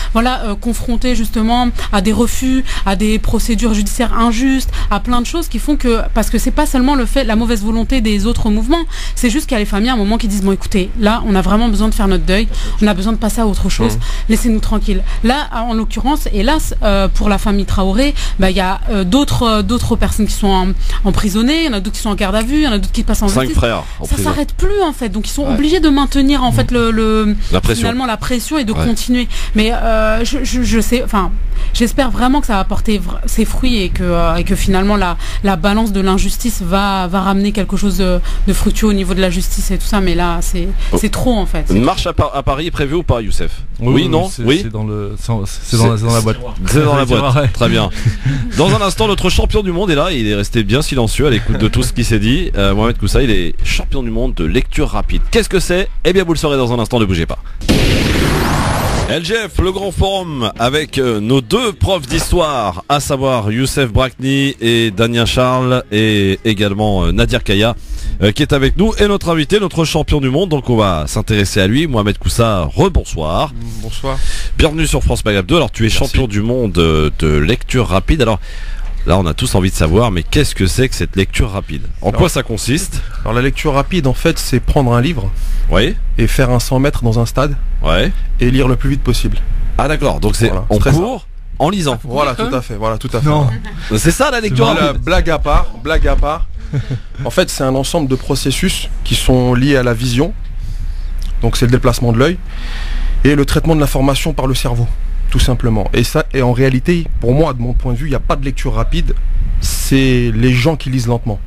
confronté justement à des refus, à des procédures judiciaires injustes, à plein de choses qui font que, parce que c'est pas seulement le fait, la mauvaise volonté des autres mouvements, c'est juste qu'il y a les familles à un moment qui disent bon écoutez, là on a vraiment besoin de faire notre deuil, on a besoin de passer à autre chose, laissez-nous tranquilles. Là en l'occurrence, hélas pour la famille Traoré, il y a d'autres personnes qui sont emprisonnées, il y en a d'autres qui sont en garde à vue, il y en a d'autres qui passent en justice. 5 frères. Ça s'arrête plus en fait, donc ils sont obligés de maintenir en fait la pression. Finalement la pression et de continuer. Mais je sais, enfin j'espère vraiment que ça va porter ses fruits et que finalement la balance de l'injustice va ramener quelque chose de fructueux au niveau de la justice et tout ça, mais là c'est trop en fait. Une marche à Paris est prévue ou pas, Youssef? Oui, non? Oui. C'est dans la boîte. C'est dans la boîte. Très bien. Dans un instant, notre champion du monde est là, il est resté bien silencieux à l'écoute de tout ce qui s'est dit. Mohamed Koussa, il est champion du monde de lecture rapide. Qu'est-ce que c'est? Eh bien vous le saurez dans un instant, ne bougez pas. LGF, le grand forum avec nos deux profs d'histoire, à savoir Youssef Brakni et Damien Charles, et également Nadir Kaya qui est avec nous, et notre invité, notre champion du monde. Donc on va s'intéresser à lui. Mohamed Koussa, rebonsoir. Bonsoir. Bienvenue sur France Maghreb 2. Alors tu es champion du monde de lecture rapide. Alors là on a tous envie de savoir, mais qu'est-ce que c'est que cette lecture rapide? En quoi ça consiste? Alors la lecture rapide en fait c'est prendre un livre et faire un 100 mètres dans un stade et lire le plus vite possible. Ah d'accord, donc c'est en cours, en lisant. Voilà, tout à fait. Non. C'est ça la lecture rapide. Blague à part. En fait c'est un ensemble de processus qui sont liés à la vision, donc c'est le déplacement de l'œil, et le traitement de l'information par le cerveau. Tout simplement. Et en réalité, pour moi, de mon point de vue, il n'y a pas de lecture rapide. C'est les gens qui lisent lentement.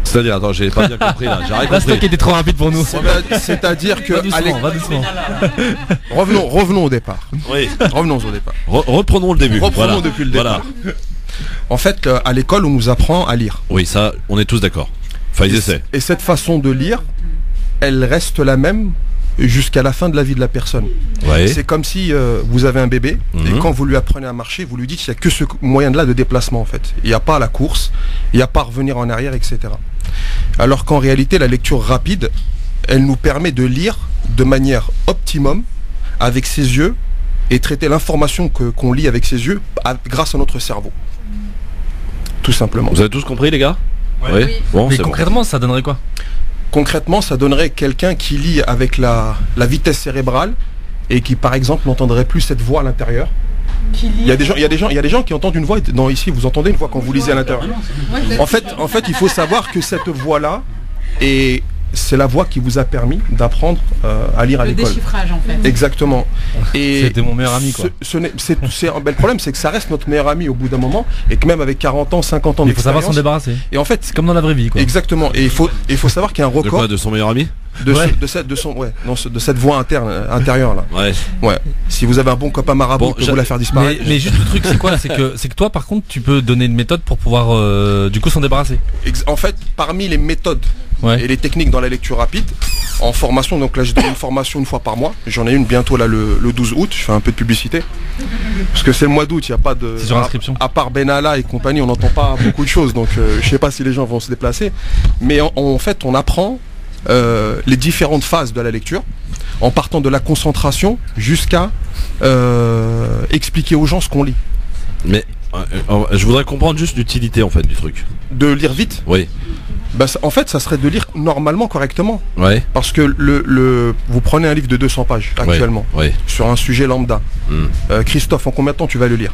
C'est-à-dire, attends, j'ai pas bien compris là. Là, c'est toi qui était trop rapide pour nous. C'est-à-dire que va doucement. Revenons au départ. Oui. Revenons au départ. Reprenons le début. Reprenons depuis le départ. En fait, à l'école, on nous apprend à lire. Oui, ça, on est tous d'accord. Enfin, ils essaient. Et cette façon de lire, elle reste la même jusqu'à la fin de la vie de la personne. C'est comme si vous avez un bébé et quand vous lui apprenez à marcher, vous lui dites qu'il n'y a que ce moyen-là de déplacement en fait. Il n'y a pas la course, il n'y a pas à revenir en arrière, etc. Alors qu'en réalité, la lecture rapide, elle nous permet de lire de manière optimum avec ses yeux et traiter l'information qu'on lit avec ses yeux grâce à notre cerveau. Tout simplement. Vous avez tous compris les gars? Oui. Bon, mais concrètement, ça donnerait quoi? Concrètement, ça donnerait quelqu'un qui lit avec la vitesse cérébrale et qui, par exemple, n'entendrait plus cette voix à l'intérieur. Il y a des gens qui entendent une voix. Non, ici, vous entendez une voix quand vous lisez à l'intérieur. En fait, il faut savoir que cette voix-là c'est la voix qui vous a permis d'apprendre à lire à l'école. Le déchiffrage en fait. Exactement. Et c'était mon meilleur ami quoi. Le problème c'est que ça reste notre meilleur ami au bout d'un moment et que même avec 40 ans, 50 ans d'expérience. Il faut savoir s'en débarrasser. Et en fait, c'est comme dans la vraie vie quoi. Exactement. Et il faut savoir qu'il y a un record. De quoi? De son meilleur ami? De cette voix intérieure là. Ouais. Si vous avez un bon copain marabout, vous la faire disparaître. Mais juste le truc c'est quoi? C'est que toi par contre tu peux donner une méthode pour pouvoir du coup s'en débarrasser. En fait, parmi les méthodes et les techniques dans la lecture rapide, en formation, donc là je donne une formation une fois par mois. J'en ai une bientôt là le 12 août, je fais un peu de publicité. Parce que c'est le mois d'août, il n'y a pas de... C'est sur inscription. À part Benalla et compagnie, on n'entend pas beaucoup de choses, donc je sais pas si les gens vont se déplacer. Mais en fait, on apprend les différentes phases de la lecture, en partant de la concentration jusqu'à expliquer aux gens ce qu'on lit. Mais je voudrais comprendre juste l'utilité en fait du truc. De lire vite? Oui. En fait, ça serait de lire normalement, correctement. Ouais. Parce que vous prenez un livre de 200 pages actuellement sur un sujet lambda. Christophe, en combien de temps tu vas le lire?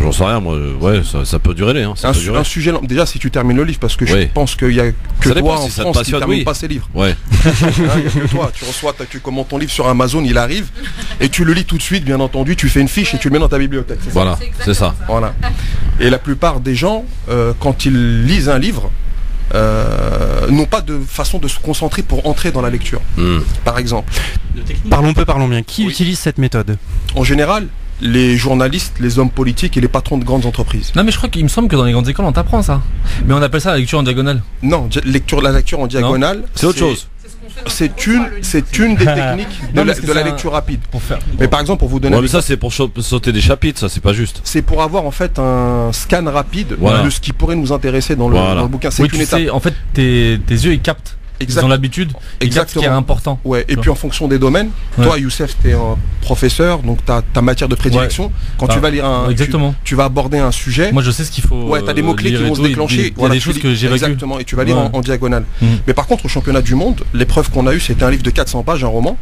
J'en sais rien, moi. Ouais, ça peut durer. Hein, un sujet. Déjà, si tu termines le livre, parce que je pense qu'il y a que ça toi en si France qui termine pas ces livres. Ouais. Il y a que toi. Tu commandes ton livre sur Amazon, il arrive et tu le lis tout de suite. Bien entendu, tu fais une fiche et tu le mets dans ta bibliothèque. Voilà, c'est ça. Voilà. Et la plupart des gens, quand ils lisent un livre, n'ont pas de façon de se concentrer pour entrer dans la lecture. Par exemple. Parlons bien. Qui utilise cette méthode? En général, les journalistes, les hommes politiques et les patrons de grandes entreprises. Non mais je crois qu'il me semble que dans les grandes écoles on t'apprend ça. Mais on appelle ça la lecture en diagonale. Non, la lecture en diagonale, c'est autre chose. C'est une des techniques de la lecture rapide. Mais par exemple, pour vous donner... mais ça c'est pour sauter des chapitres, ça c'est pas juste. C'est pour avoir en fait un scan rapide de ce qui pourrait nous intéresser dans le bouquin. C'est une étape. En fait, tes yeux ils captent. Ils ont l'habitude, ils captent ce qui est important. Ouais. Et puis en fonction des domaines, toi Youssef, tu es un professeur, donc tu as ta matière de prédilection. Quand tu vas lire tu vas aborder un sujet. Moi je sais ce qu'il faut. Ouais, tu as des mots-clés qui vont se déclencher. Il y a des choses que j'évacue. Exactement, et tu vas lire en diagonale. Mais par contre, au championnat du monde, l'épreuve qu'on a eue, c'était un livre de 400 pages, un roman.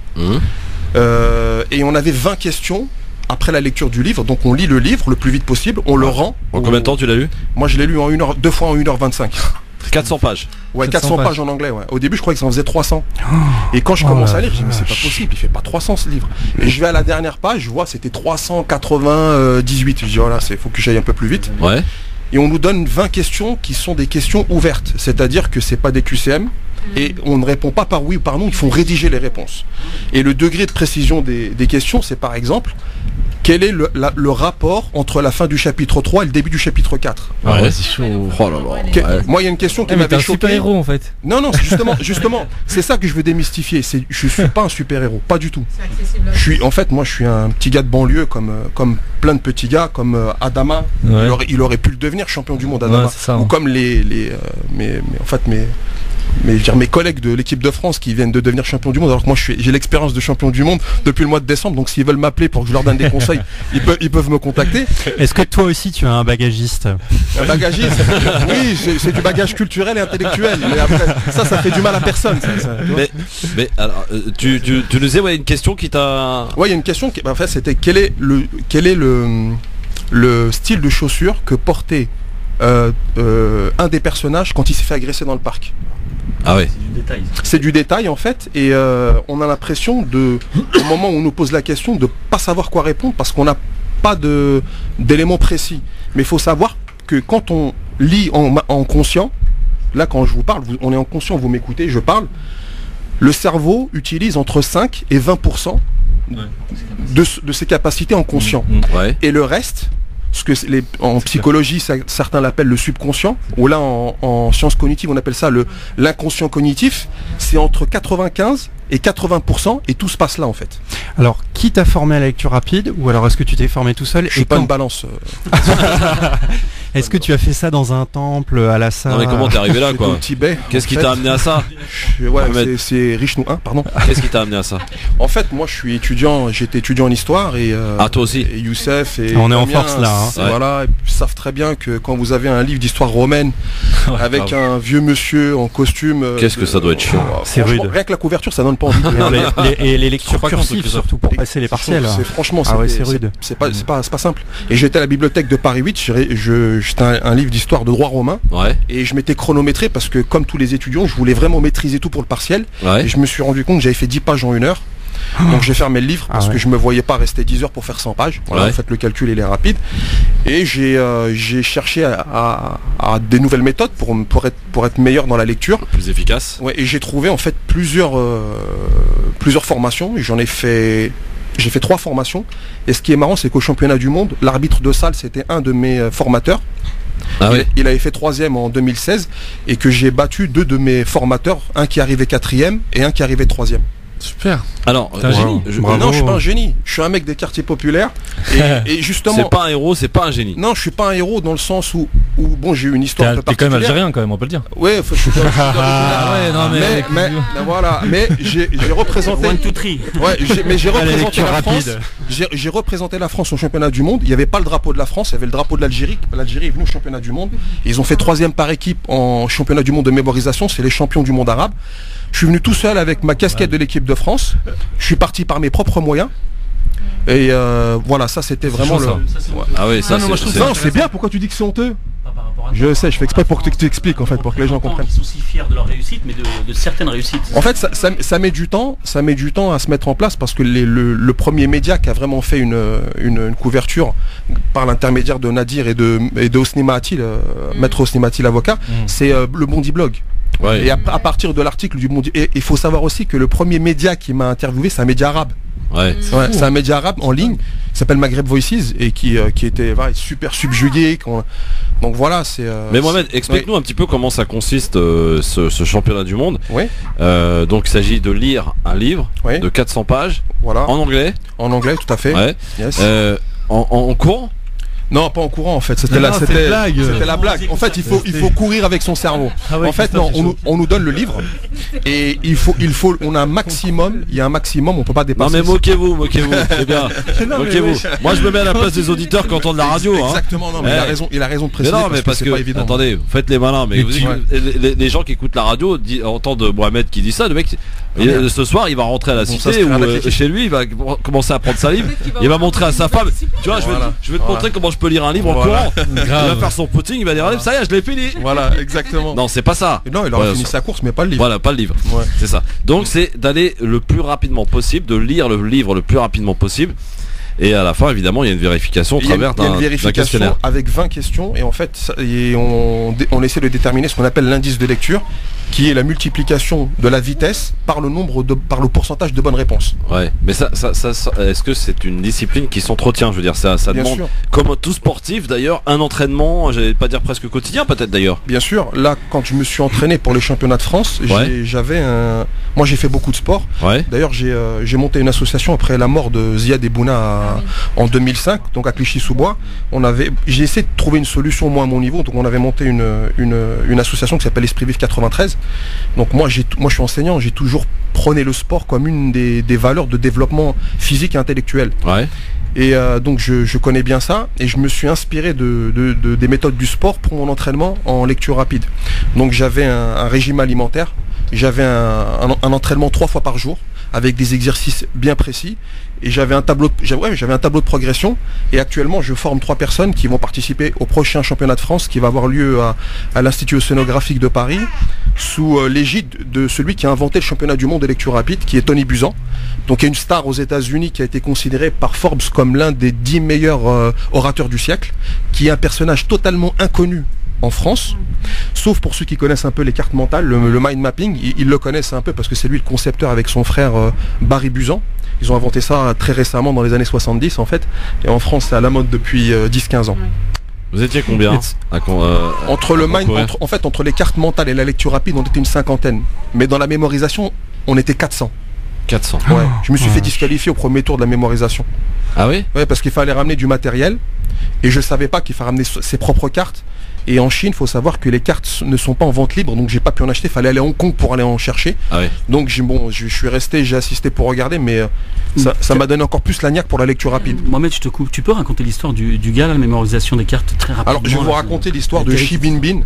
Et on avait 20 questions après la lecture du livre, donc on lit le livre le plus vite possible, on le rend. En combien de temps tu l'as lu? Moi je l'ai lu en 2 fois en 1h25. 400 pages. Ouais, 400 pages en anglais, ouais. Au début, je croyais que ça en faisait 300. Et quand je commence à lire, je dis mais c'est pas possible, il fait pas 300 ce livre. Et je vais à la dernière page, je vois c'était 398. Je dis voilà, faut que j'aille un peu plus vite. Ouais. Et on nous donne 20 questions qui sont des questions ouvertes, c'est-à-dire que c'est pas des QCM et on ne répond pas par oui ou par non, il faut rédiger les réponses. Et le degré de précision des questions, c'est par exemple quel est le rapport entre la fin du chapitre 3 et le début du chapitre 4? Ah ouais, c'est chaud. Oh là là. Moi, il y a une question qui m'avait choqué. Super-héros en fait. Non, justement, c'est ça que je veux démystifier. Je suis pas un super-héros, pas du tout. Moi, je suis un petit gars de banlieue comme plein de petits gars, comme Adama. Ouais. Il aurait pu le devenir champion du monde, Adama. Ça, ou comme mes collègues de l'équipe de France qui viennent de devenir champion du monde, alors que moi j'ai l'expérience de champion du monde depuis le mois de décembre, donc s'ils veulent m'appeler pour que je leur donne des conseils, ils peuvent me contacter. Est-ce que toi aussi tu as un bagagiste? Un bagagiste? Oui, c'est du bagage culturel et intellectuel, mais après ça fait du mal à personne. Mais alors, tu nous disais une question qui t'a... Ouais, il y a une question qui, en fait, c'était quel est le style de chaussures que portait un des personnages quand il s'est fait agresser dans le parc. Ah ouais. C'est du détail en fait, et on a l'impression au moment où on nous pose la question, de pas savoir quoi répondre parce qu'on n'a pas d'éléments précis. Mais il faut savoir que quand on lit en conscient, là quand je vous parle, on est en conscient, vous m'écoutez, je parle, le cerveau utilise entre 5 et 20% de ses capacités en conscient. Ouais. Et le reste, ce que en psychologie certains l'appellent le subconscient, ou là en sciences cognitives on appelle ça l'inconscient cognitif, c'est entre 95 et 80%, et tout se passe là en fait. Alors, qui t'a formé à la lecture rapide, ou alors est-ce que tu t'es formé tout seul? Je suis pas une balance. Est-ce que tu as fait ça dans un temple, à la salle? Non mais comment t'es arrivé là quoi? Au Tibet. Qu'est-ce qui t'a amené à ça? C'est Richnou 1, pardon. Qu'est-ce qui t'a amené à ça? En fait, moi j'étais étudiant en histoire et toi aussi. Et Youssef et on est en force là. Hein. Voilà, ils savent très bien que quand vous avez un livre d'histoire romaine avec un vieux monsieur en costume, qu'est-ce que ça doit être chiant. C'est rude. Rien que la couverture, ça donne pas envie. Et les lectures cursives surtout pour passer les partiels. Franchement, c'est rude. C'est pas simple. Et j'étais à la bibliothèque de Paris 8, j'étais un livre d'histoire de droit romain, et je m'étais chronométré parce que comme tous les étudiants, je voulais vraiment maîtriser tout pour le partiel, et je me suis rendu compte que j'avais fait 10 pages en 1 heure. Donc j'ai fermé le livre parce que je me voyais pas rester 10 heures pour faire 100 pages. Voilà, en fait le calcul il est rapide. Et j'ai cherché à des nouvelles méthodes pour être meilleur dans la lecture. Plus efficace. Ouais, et j'ai trouvé en fait plusieurs formations. J'ai fait 3 formations. Et ce qui est marrant, c'est qu'au championnat du monde, l'arbitre de salle, c'était un de mes formateurs. Il avait fait 3e en 2016 et que j'ai battu 2 de mes formateurs, un qui arrivait 4e et un qui arrivait 3e. Super. Alors, t'es un génie. Non, je suis pas un génie. Je suis un mec des quartiers populaires. Et justement, c'est pas un héros, c'est pas un génie. Non, je suis pas un héros dans le sens où bon, j'ai eu une histoire un peu particulière. T'es quand même algérien, quand même, on peut le dire. Ouais, je suis mais j'ai représenté. J'ai représenté la France au championnat du monde. Il n'y avait pas le drapeau de la France, il y avait le drapeau de l'Algérie. L'Algérie est venue au championnat du monde. Ils ont fait 3e par équipe en championnat du monde de mémorisation. C'est les champions du monde arabe. Je suis venu tout seul avec ma casquette de l'équipe de France. Je suis parti par mes propres moyens. Et voilà, ça c'était vraiment le. Ah oui, ça c'est bien. Pourquoi tu dis que c'est honteux? Je sais, je fais exprès pour que tu expliques en fait, pour que les gens comprennent. Ils sont si fiers de leur réussite, mais de certaines réussites. En fait, ça met du temps, à se mettre en place parce que le premier média qui a vraiment fait une couverture par l'intermédiaire de Nadir et de Hosni Mahati, maître Hosni Mahati l'avocat, c'est le Bondi Blog. Ouais. Et à partir de l'article du Bondi, et il faut savoir aussi que le premier média qui m'a interviewé, c'est un média arabe. Ouais. C'est un média arabe en ligne qui s'appelle Maghreb Voices et qui était super subjugué. Donc voilà, c'est. Mais Mohamed, explique-nous un petit peu comment ça consiste ce championnat du monde. Oui. Donc il s'agit de lire un livre de 400 pages. Voilà. En anglais. En anglais, tout à fait. Ouais. Yes. En cours. Non, pas en courant en fait. C'était la blague. En fait, il faut courir avec son cerveau. En fait, non, on nous donne le livre et on a un maximum. Il y a un maximum, on peut pas dépasser. Non mais moquez-vous, c'est bien. Moquez-vous. Moi, je me mets à la place des auditeurs qui entendent la radio. Exactement. Non, mais il a raison de préciser. Mais non, mais parce que attendez, vous faites les malins. Mais les gens qui écoutent la radio entendent Mohamed qui dit ça. Le mec, ce soir, il va rentrer à la cité ou chez lui, il va commencer à prendre sa livre. Il va montrer à sa femme. Tu vois, je vais te montrer comment je peux lire un livre en courant. Il va faire son footing, il va dire ça y est, je l'ai fini. Voilà, exactement. Non, c'est pas ça. Non, il aura fini sa course, mais pas le livre. Voilà, pas le livre. Ouais. C'est ça. Donc c'est d'aller le plus rapidement possible, de lire le livre le plus rapidement possible. Et à la fin, évidemment, il y a une vérification au travers d'un questionnaire. Avec 20 questions. Et en fait, on essaie de déterminer ce qu'on appelle l'indice de lecture, qui est la multiplication de la vitesse par le pourcentage de bonnes réponses. Ouais, mais ça est-ce que c'est une discipline qui s'entretient? Je veux dire, ça demande, comme tout sportif d'ailleurs, un entraînement, j'allais pas dire presque quotidien peut-être d'ailleurs. Bien sûr, là quand je me suis entraîné pour les championnats de France, moi j'ai fait beaucoup de sport. Ouais. D'ailleurs j'ai monté une association après la mort de Ziad Ebouna en 2005, donc à Clichy-sous-Bois. J'ai essayé de trouver une solution moi à mon niveau, donc on avait monté une association qui s'appelle Esprit Vif 93. Donc moi je suis enseignant, j'ai toujours prôné le sport comme une des valeurs de développement physique et intellectuel. Ouais. Et donc je connais bien ça et je me suis inspiré des méthodes du sport pour mon entraînement en lecture rapide. Donc j'avais un régime alimentaire, j'avais un entraînement 3 fois par jour avec des exercices bien précis et j'avais un tableau de progression et actuellement je forme 3 personnes qui vont participer au prochain championnat de France qui va avoir lieu à l'Institut océanographique de Paris sous l'égide de celui qui a inventé le championnat du monde de lecture rapide, qui est Tony Buzan, donc qui est une star aux États-Unis, qui a été considéré par Forbes comme l'un des 10 meilleurs orateurs du siècle, qui est un personnage totalement inconnu en France, sauf pour ceux qui connaissent un peu les cartes mentales, le mind mapping, ils le connaissent un peu parce que c'est lui le concepteur avec son frère Barry Buzan. Ils ont inventé ça très récemment dans les années 70 en fait, et en France c'est à la mode depuis 10-15 ans. Vous étiez combien entre les cartes mentales et la lecture rapide, on était une 50aine, mais dans la mémorisation, on était 400. 400. Ouais. Je me suis fait disqualifier au premier tour de la mémorisation. Ah oui? Ouais, parce qu'il fallait ramener du matériel et je savais pas qu'il fallait ramener ses propres cartes. Et en Chine, il faut savoir que les cartes ne sont pas en vente libre, donc j'ai pas pu en acheter. Il fallait aller à Hong Kong pour aller en chercher. Ah oui. Donc je suis resté, j'ai assisté pour regarder, mais ça m'a donné encore plus la niaque pour la lecture rapide. Mohamed, je te coupe. Tu peux raconter l'histoire du gars, la mémorisation des cartes très rapidement? Alors je vais vous raconter l'histoire de Xi Jinping.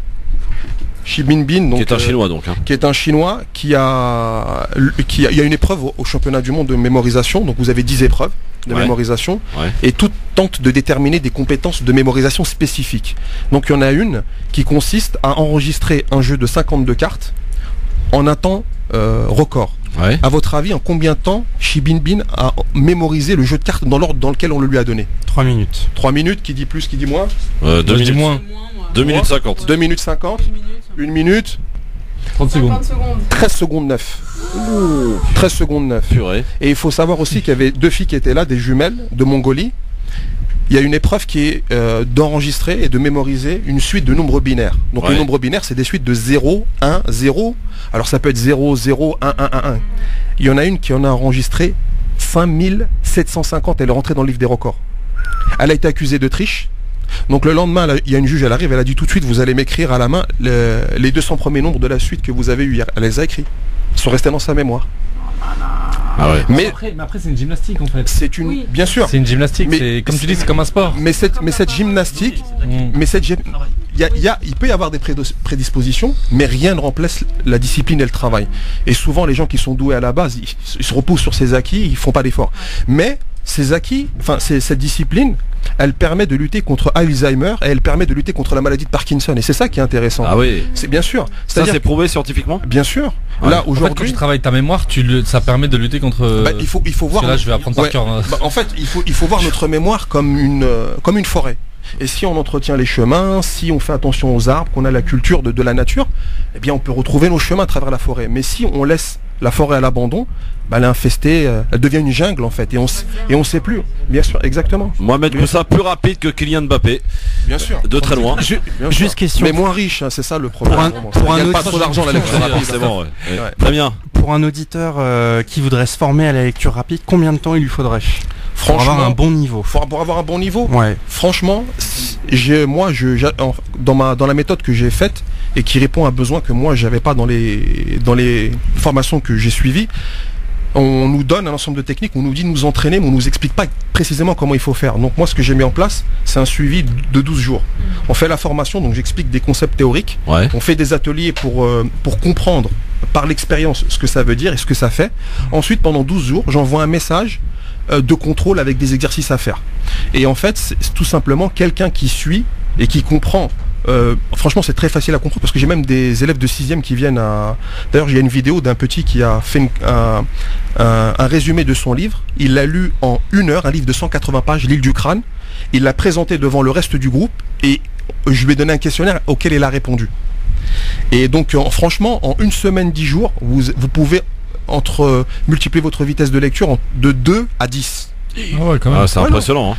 Xi Jinping, donc, qui est un Chinois donc. Qui est un Chinois il y a une épreuve au championnat du monde de mémorisation. Donc vous avez 10 épreuves de mémorisation et toutes tentent de déterminer des compétences de mémorisation spécifiques. Donc il y en a une qui consiste à enregistrer un jeu de 52 cartes en un temps record. Ouais. À votre avis, en combien de temps Xi Jinping a mémorisé le jeu de cartes dans l'ordre dans lequel on le lui a donné? 3 minutes. 3 minutes, qui dit plus, qui dit moins? 2 minutes moins. 2 minutes 50. 2 minutes 50. 1 minute 30 secondes. 13 secondes 9. 13 secondes 9. Purée. Et il faut savoir aussi qu'il y avait 2 filles qui étaient là, des jumelles de Mongolie. Il y a une épreuve qui est d'enregistrer et de mémoriser une suite de nombres binaires. Donc le nombre binaire, c'est des suites de 0, 1, 0. Alors ça peut être 0, 0, 1, 1, 1, 1. Il y en a une qui en a enregistré 5750. Elle est rentrée dans le livre des records. Elle a été accusée de triche. Donc le lendemain, il y a une juge, elle arrive, elle a dit tout de suite, vous allez m'écrire à la main les 200 premiers nombres de la suite que vous avez eu hier. Elle les a écrits. Ils sont restés dans sa mémoire. Ah ouais. Mais après c'est une gymnastique en fait. C'est une, bien sûr. C'est une gymnastique. Mais comme tu dis, c'est comme un sport. Mais cette gymnastique, il peut y avoir des prédispositions, mais rien ne remplace la discipline et le travail. Et souvent, les gens qui sont doués à la base, ils se reposent sur ces acquis, ils font pas d'efforts. Mais ces acquis, enfin cette discipline, elle permet de lutter contre Alzheimer et elle permet de lutter contre la maladie de Parkinson. Et c'est ça qui est intéressant. Ah oui. C'est bien sûr. Ça c'est prouvé scientifiquement. Bien sûr. Ouais. Là aujourd'hui, en fait, quand tu travailles ta mémoire, ça permet de lutter contre. Il faut voir. Là, je vais apprendre par cœur. En fait, il faut voir notre mémoire comme une forêt. Et si on entretient les chemins, si on fait attention aux arbres, qu'on a la culture de la nature, eh bien on peut retrouver nos chemins à travers la forêt. Mais si on laisse la forêt à l'abandon, elle est infestée, elle devient une jungle en fait, et on sait plus. Bien sûr, exactement. Mohamed Koussa, plus rapide que Kylian Mbappé. Bien sûr. De très loin. Juste question. Mais moins riche, hein, c'est ça le problème. Pour un pas trop d'argent la lecture rapide. C'est bon, ouais. Très bien. Pour un auditeur qui voudrait se former à la lecture rapide, combien de temps il lui faudrait? Franchement, pour avoir un bon niveau. Pour avoir un bon niveau. Ouais. Franchement, dans la méthode que j'ai faite et qui répond à un besoin que moi j'avais pas dans les formations que j'ai suivies, on nous donne un ensemble de techniques, on nous dit de nous entraîner, mais on nous explique pas précisément comment il faut faire. Donc moi, ce que j'ai mis en place, c'est un suivi de 12 jours. On fait la formation, donc j'explique des concepts théoriques. Ouais. On fait des ateliers pour comprendre par l'expérience ce que ça veut dire et ce que ça fait. Ensuite, pendant 12 jours, j'envoie un message de contrôle avec des exercices à faire. Et en fait, c'est tout simplement quelqu'un qui suit et qui comprend. Franchement, c'est très facile à comprendre parce que j'ai même des élèves de 6e qui viennent à... D'ailleurs, il y a une vidéo d'un petit qui a fait un résumé de son livre. Il l'a lu en 1 heure, un livre de 180 pages, L'île du crâne. Il l'a présenté devant le reste du groupe et je lui ai donné un questionnaire auquel il a répondu. Et donc, franchement, en 1 semaine, 10 jours, vous pouvez multiplier votre vitesse de lecture de 2 à 10. Ouais, quand même. C'est impressionnant. Hein.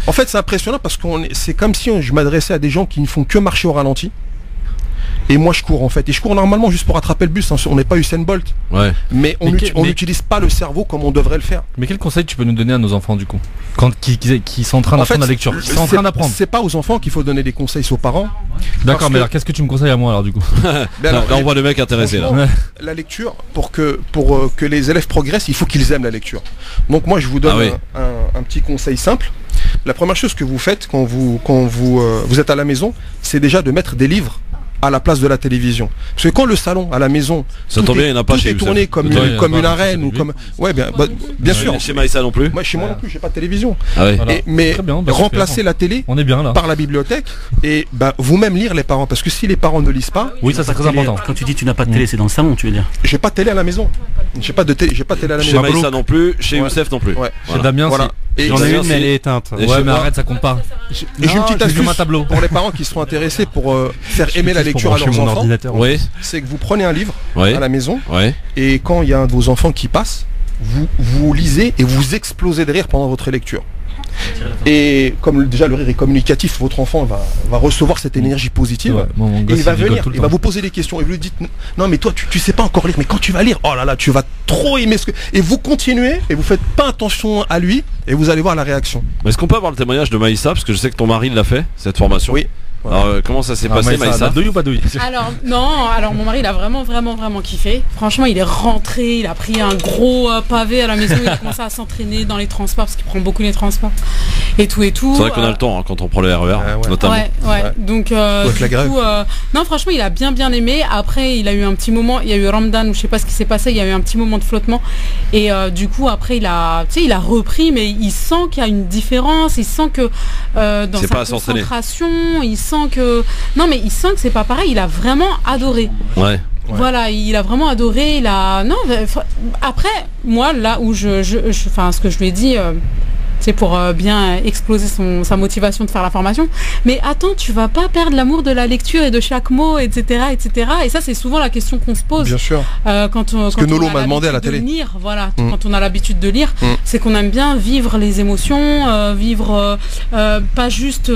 En fait, c'est impressionnant parce que c'est comme si je m'adressais à des gens qui ne font que marcher au ralenti. Et moi, je cours en fait. Et je cours normalement juste pour attraper le bus. Hein. On n'est pas Usain Bolt. Ouais. Mais on n'utilise pas le cerveau comme on devrait le faire. Mais quel conseil tu peux nous donner à nos enfants du coup qui sont en train d'apprendre la lecture, qui sont en train d'apprendre? C'est pas aux enfants qu'il faut donner des conseils, c'est aux parents. D'accord, mais alors qu'est-ce que tu me conseilles à moi alors du coup? Là, on voit le mec intéressé là. La lecture, pour que les élèves progressent, il faut qu'ils aiment la lecture. Donc moi, je vous donne un petit conseil simple. La première chose que vous faites quand vous êtes à la maison, c'est déjà de mettre des livres à la place de la télévision. Parce que quand le salon à la maison, ça tombe bien, il n'y en a pas chez est tourné comme une arène ou comme bien sûr. Chez Maïssa non plus. Moi chez moi non plus, j'ai pas de télévision. Ah ouais. Mais remplacer la télé par la bibliothèque et vous-même lire les parents parce que si les parents ne lisent pas, oui, ça c'est très important. Quand tu dis tu n'as pas de télé, c'est dans le salon, tu veux dire? J'ai pas de télé à la maison. J'ai pas de télé à la maison. Chez Maïssa non plus, chez Youssef non plus. Chez Damien voilà. J'en ai une mais elle est éteinte. Ouais, mais arrête, ça compte pas. J'ai une petite astuce pour les parents qui seront intéressés pour faire aimer la lecture à leurs enfants. C'est que vous prenez un livre à la maison et quand il y a un de vos enfants qui passe, vous lisez et vous explosez de rire pendant votre lecture. Et comme déjà le rire est communicatif, votre enfant va recevoir cette énergie positive et il va venir, il va vous poser des questions et vous lui dites non mais toi tu sais pas encore lire, mais quand tu vas lire, oh là là, tu vas trop aimer ce que... Et vous continuez et vous faites pas attention à lui et vous allez voir la réaction. Est-ce qu'on peut avoir le témoignage de Maïssa, parce que je sais que ton mari l'a fait, cette formation? Oui. Alors comment ça s'est passé, Maïssa? Douille ou pas douille? Alors mon mari il a vraiment kiffé. Franchement, il est rentré, il a pris un gros pavé à la maison, il a commencé à s'entraîner dans les transports parce qu'il prend beaucoup les transports et tout. C'est vrai qu'on a le temps quand on prend le RER notamment. Ouais. Donc non, franchement, il a bien aimé. Après, il a eu un petit moment, il y a eu Ramadan ou je sais pas ce qui s'est passé, il y a eu un petit moment de flottement et du coup après il a repris, mais il sent qu'il y a une différence, il sent que dans sa concentration, il sent que c'est pas pareil. Il a vraiment adoré. Ouais. Voilà, il a vraiment adoré. Après, moi là où ce que je lui ai dit, c'est pour bien exploser sa motivation de faire la formation. Mais attends, tu vas pas perdre l'amour de la lecture et de chaque mot, etc., etc. Et ça, c'est souvent la question qu'on se pose. Bien sûr. Quand Nolo m'a demandé à la télé. Quand on a l'habitude de lire, c'est qu'on aime bien vivre les émotions, pas juste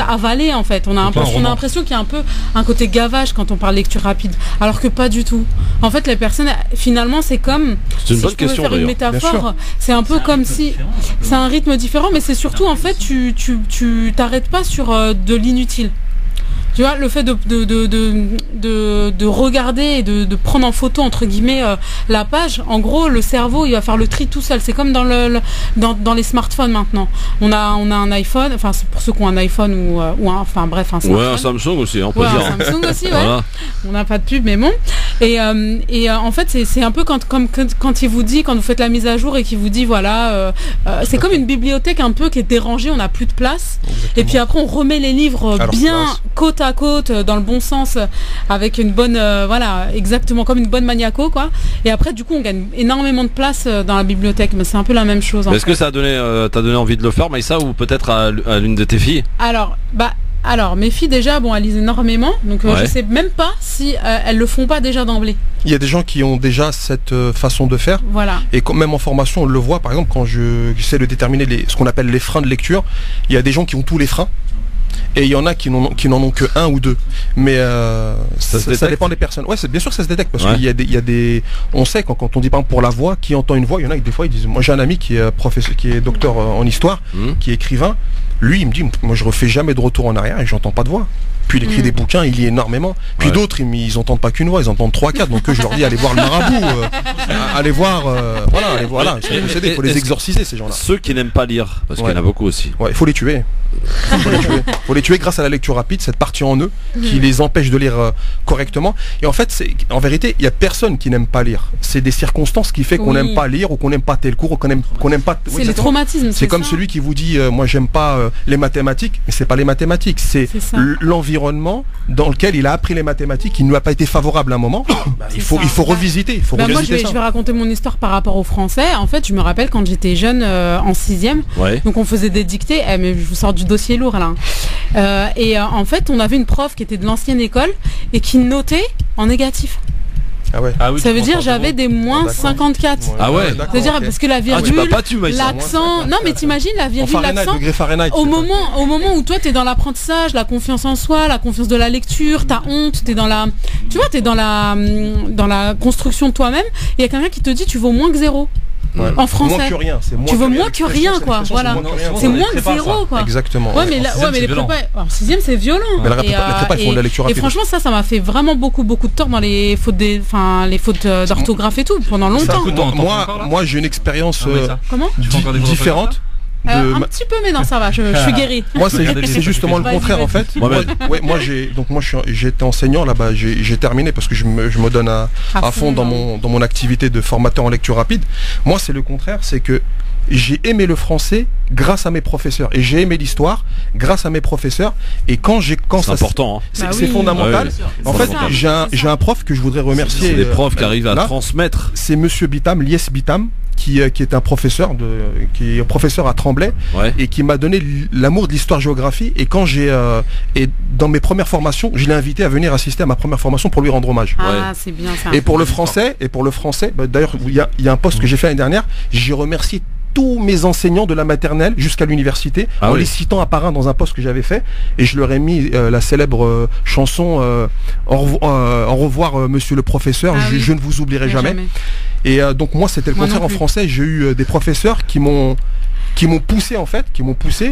avaler en fait. On a l'impression qu'il y a un peu un côté gavage quand on parle lecture rapide, alors que pas du tout. En fait, les personnes, finalement, c'est comme. C'est une bonne question d'ailleurs. Une métaphore, c'est un peu comme si c'est un rythme différent, mais c'est surtout en fait tu t'arrêtes pas sur de l'inutile. Tu vois, le fait de regarder et de prendre en photo entre guillemets la page, en gros le cerveau il va faire le tri tout seul. C'est comme dans les smartphones maintenant. On a un iPhone, enfin c'est pour ceux qui ont un iPhone ou un smartphone. Ouais, un Samsung aussi, on peut dire. Un Samsung aussi, ouais. Voilà. On n'a pas de pub, mais bon. Et en fait, c'est un peu quand il vous dit, quand vous faites la mise à jour et qu'il vous dit voilà, c'est comme une bibliothèque un peu qui est dérangée, on n'a plus de place. Exactement. Et puis après, on remet les livres bien côte à côte, dans le bon sens, avec une bonne, voilà, exactement comme une bonne maniaco, quoi. Et après, du coup, on gagne énormément de place dans la bibliothèque. Mais c'est un peu la même chose. Est-ce que ça t'as donné envie de le faire, Maïssa, ou peut-être à l'une de tes filles? Alors, mes filles déjà, elles lisent énormément, donc je sais même pas si elles le font pas déjà d'emblée. Il y a des gens qui ont déjà cette façon de faire. Voilà. Et quand même en formation, on le voit, par exemple, quand j'essaie de déterminer ce qu'on appelle les freins de lecture, il y a des gens qui ont tous les freins. Et il y en a qui n'en ont que un ou deux. Mais ça dépend des personnes. Ouais, bien sûr que ça se détecte parce qu'il y a des. On sait quand on dit par exemple pour la voix, qui entend une voix, il y en a qui des fois ils disent. Moi j'ai un ami qui est professeur, qui est docteur en histoire, qui est écrivain. Lui il me dit, moi je refais jamais de retour en arrière et j'entends pas de voix. Puis il écrit des bouquins, il lit énormément. Puis d'autres, ils entendent pas qu'une voix, ils entendent 3-4. Donc je leur dis, allez voir le marabout, allez voir, voilà, il faut les exorciser ces gens-là. Ceux qui n'aiment pas lire, parce qu'il y en a beaucoup aussi. Ouais, il faut les tuer. Faut les tuer grâce à la lecture rapide, cette partie en eux qui les empêche de lire correctement. Et en fait, en vérité, il y a personne qui n'aime pas lire. C'est des circonstances qui fait qu'on n'aime pas lire ou qu'on n'aime pas tel cours ou qu'on n'aime pas. C'est le traumatisme. C'est comme celui qui vous dit, moi j'aime pas les mathématiques, mais c'est pas les mathématiques, c'est l'environnement dans lequel il a appris les mathématiques, qui ne lui a pas été favorable à un moment. Il faut revisiter. Moi, je vais raconter mon histoire par rapport au français. En fait, je me rappelle quand j'étais jeune en 6e, donc on faisait des dictées. Mais je vous sors du dossier lourd là. En fait, on avait une prof qui était de l'ancienne école et qui notait en négatif. Ça veut dire j'avais des moins 54. C'est-à-dire parce que la virgule, l'accent. Non mais t'imagines la virgule, l'accent. Au moment où toi t'es dans l'apprentissage, la confiance en soi, la confiance de la lecture, t'as honte, t'es dans la, tu vois, t'es dans la construction de toi-même. Il y a quelqu'un qui te dit tu vaux moins que 0. En français. Moins que rien, tu veux moins que rien, quoi. Voilà. C'est moins que 0, quoi. Exactement. Ouais, mais les prépas, en 6e, c'est violent. Mais la prépa, ils font de la lecture rapide. Et franchement, ça m'a fait vraiment beaucoup de tort dans les fautes d'orthographe et tout, pendant longtemps. Moi, j'ai une expérience différente. Un petit peu, mais non, ça va, je suis guéri. Moi, c'est justement le contraire, en fait. Moi, j'ai été enseignant là-bas, j'ai terminé parce que je me donne à fond dans mon activité de formateur en lecture rapide. Moi, c'est le contraire, c'est que j'ai aimé le français grâce à mes professeurs et j'ai aimé l'histoire grâce à mes professeurs. Et c'est important, c'est fondamental. En fait, j'ai un prof que je voudrais remercier. C'est des profs qui arrivent à transmettre. C'est Monsieur Bitam, Lies Bitam, qui est un professeur qui est professeur à Tremblay et qui m'a donné l'amour de l'histoire-géographie. Et quand et dans mes premières formations, je l'ai invité à venir assister à ma première formation pour lui rendre hommage. C'est bien ça. Et pour le français, d'ailleurs, il y a un post que j'ai fait l'année dernière. J'ai remercié tous mes enseignants de la maternelle jusqu'à l'université en les citant un par un dans un post que j'avais fait, et je leur ai mis la célèbre chanson au revoir monsieur le professeur, je ne vous oublierai jamais. Et donc moi c'était le contraire en français. J'ai eu des professeurs qui m'ont poussé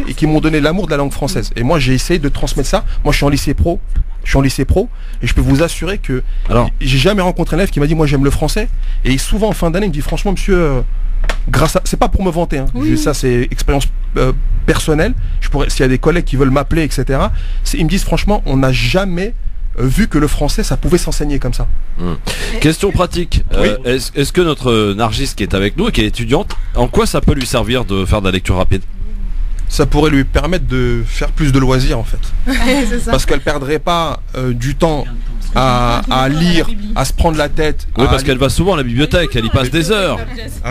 et qui m'ont donné l'amour de la langue française. Et moi j'ai essayé de transmettre ça. Moi je suis en lycée pro et je peux vous assurer que j'ai jamais rencontré un élève qui m'a dit moi j'aime le français. Et souvent en fin d'année il me dit franchement monsieur, c'est pas pour me vanter, ça c'est expérience personnelle. S'il y a des collègues qui veulent m'appeler, etc. Ils me disent franchement on n'a jamais vu que le français ça pouvait s'enseigner comme ça. Question pratique. Est-ce que notre Nargis qui est avec nous et qui est étudiante, en quoi ça peut lui servir de faire de la lecture rapide? Ça pourrait lui permettre de faire plus de loisirs en fait. Parce qu'elle perdrait pas du temps à lire, à se prendre la tête. Oui, parce qu'elle va souvent à la bibliothèque, elle y passe des heures.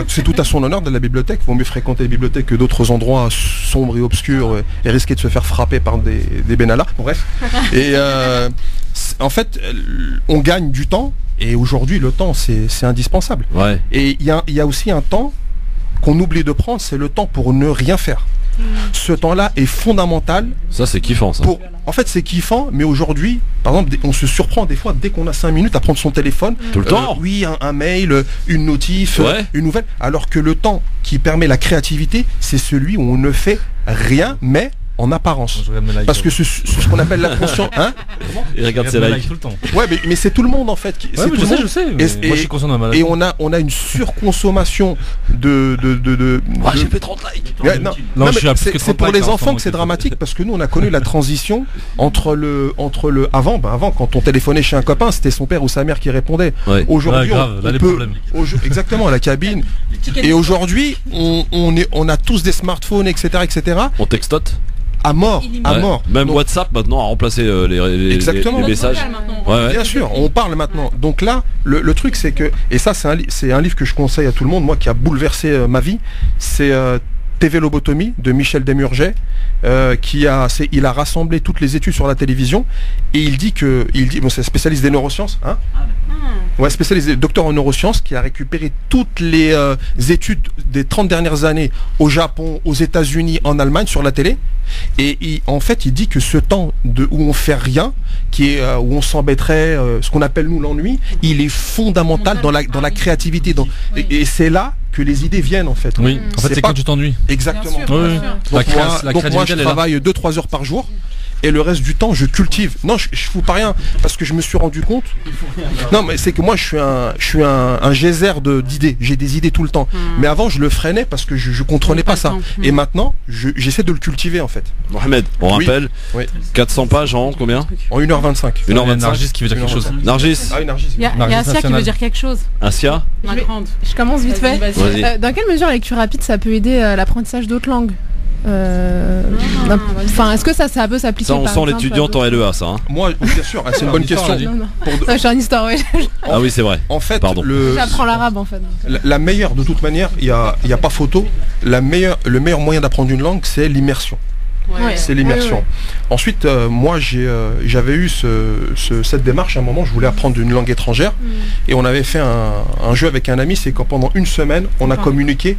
C'est tout à son honneur de la bibliothèque. Il vaut mieux fréquenter les bibliothèques que d'autres endroits sombres et obscurs et risquer de se faire frapper par des Benalla. Bref. Et en fait, on gagne du temps. Et aujourd'hui, le temps, c'est indispensable. Et il y a aussi un temps qu'on oublie de prendre, c'est le temps pour ne rien faire. Ce temps-là est fondamental. Ça c'est kiffant ça. En fait c'est kiffant, mais aujourd'hui, par exemple, on se surprend des fois dès qu'on a 5 minutes à prendre son téléphone. Tout le temps. Oui, un mail, une notif, une nouvelle. Alors que le temps qui permet la créativité, c'est celui où on ne fait rien, mais en apparence. Parce que c'est ce qu'on appelle la conscience. Hein? Il regarde ses likes tout le temps. Ouais, mais c'est tout le monde en fait. Ouais, je sais. Moi, je suis conscient de ma maladie. Et on a une surconsommation de. J'ai fait 30 likes. Ouais, non, c'est pour les enfants que c'est dramatique parce que nous on a connu la transition entre le avant quand on téléphonait chez un copain, c'était son père ou sa mère qui répondait. Ouais. Aujourd'hui, on peut exactement à la cabine. Et aujourd'hui, on a tous des smartphones, etc. On textote à mort. Même donc, WhatsApp maintenant a remplacé les messages. Bien sûr, on parle maintenant. Donc là, le truc c'est que, et ça c'est un livre que je conseille à tout le monde, moi qui a bouleversé ma vie, c'est TV Lobotomie de Michel Desmurget, il a rassemblé toutes les études sur la télévision et il dit bon, c'est spécialiste des neurosciences, hein. Ouais, spécialisé, docteur en neurosciences, qui a récupéré toutes les études des 30 dernières années au Japon, aux États-Unis, en Allemagne sur la télé. Et en fait, il dit que ce temps où on fait rien, où on s'embêterait, ce qu'on appelle nous l'ennui, il est fondamental dans la créativité. Et c'est là que les idées viennens en fait. Oui, en fait c'est quand tu t'ennuies. Exactement. Bien sûr, bien sûr. Donc moi je travaille 2-3 heures par jour. Et le reste du temps, je cultive. Non, je fous pas rien parce que je me suis rendu compte. Non, mais c'est que moi, je suis un geyser d'idées. J'ai des idées tout le temps. Mais avant, je le freinais parce que je contrôlais pas ça. Et maintenant, j'essaie de le cultiver en fait. Mohamed, on rappelle. 400 pages en combien? En 1h25. 1h25. Nargis qui veut dire quelque chose. Nargis. Il y a Asia qui veut dire quelque chose. Asia. Je commence vite fait. Dans quelle mesure la lecture rapide, ça peut aider à l'apprentissage d'autres langues? Enfin, est-ce que ça peut s'appliquer? Ça, on sent l'étudiante en LEA, ça. Hein. Moi, bien sûr, c'est une bonne question. Je suis en histoire, oui. Ah oui, c'est vrai. En fait, j'apprends l'arabe en fait. La meilleure, de toute manière, il y a pas photo. Le meilleur moyen d'apprendre une langue, c'est l'immersion. Ouais. C'est l'immersion. Ouais. Ensuite, moi, j'avais eu cette démarche. À un moment, je voulais apprendre une langue étrangère, et on avait fait un jeu avec un ami. C'est quand pendant une semaine, on a communiqué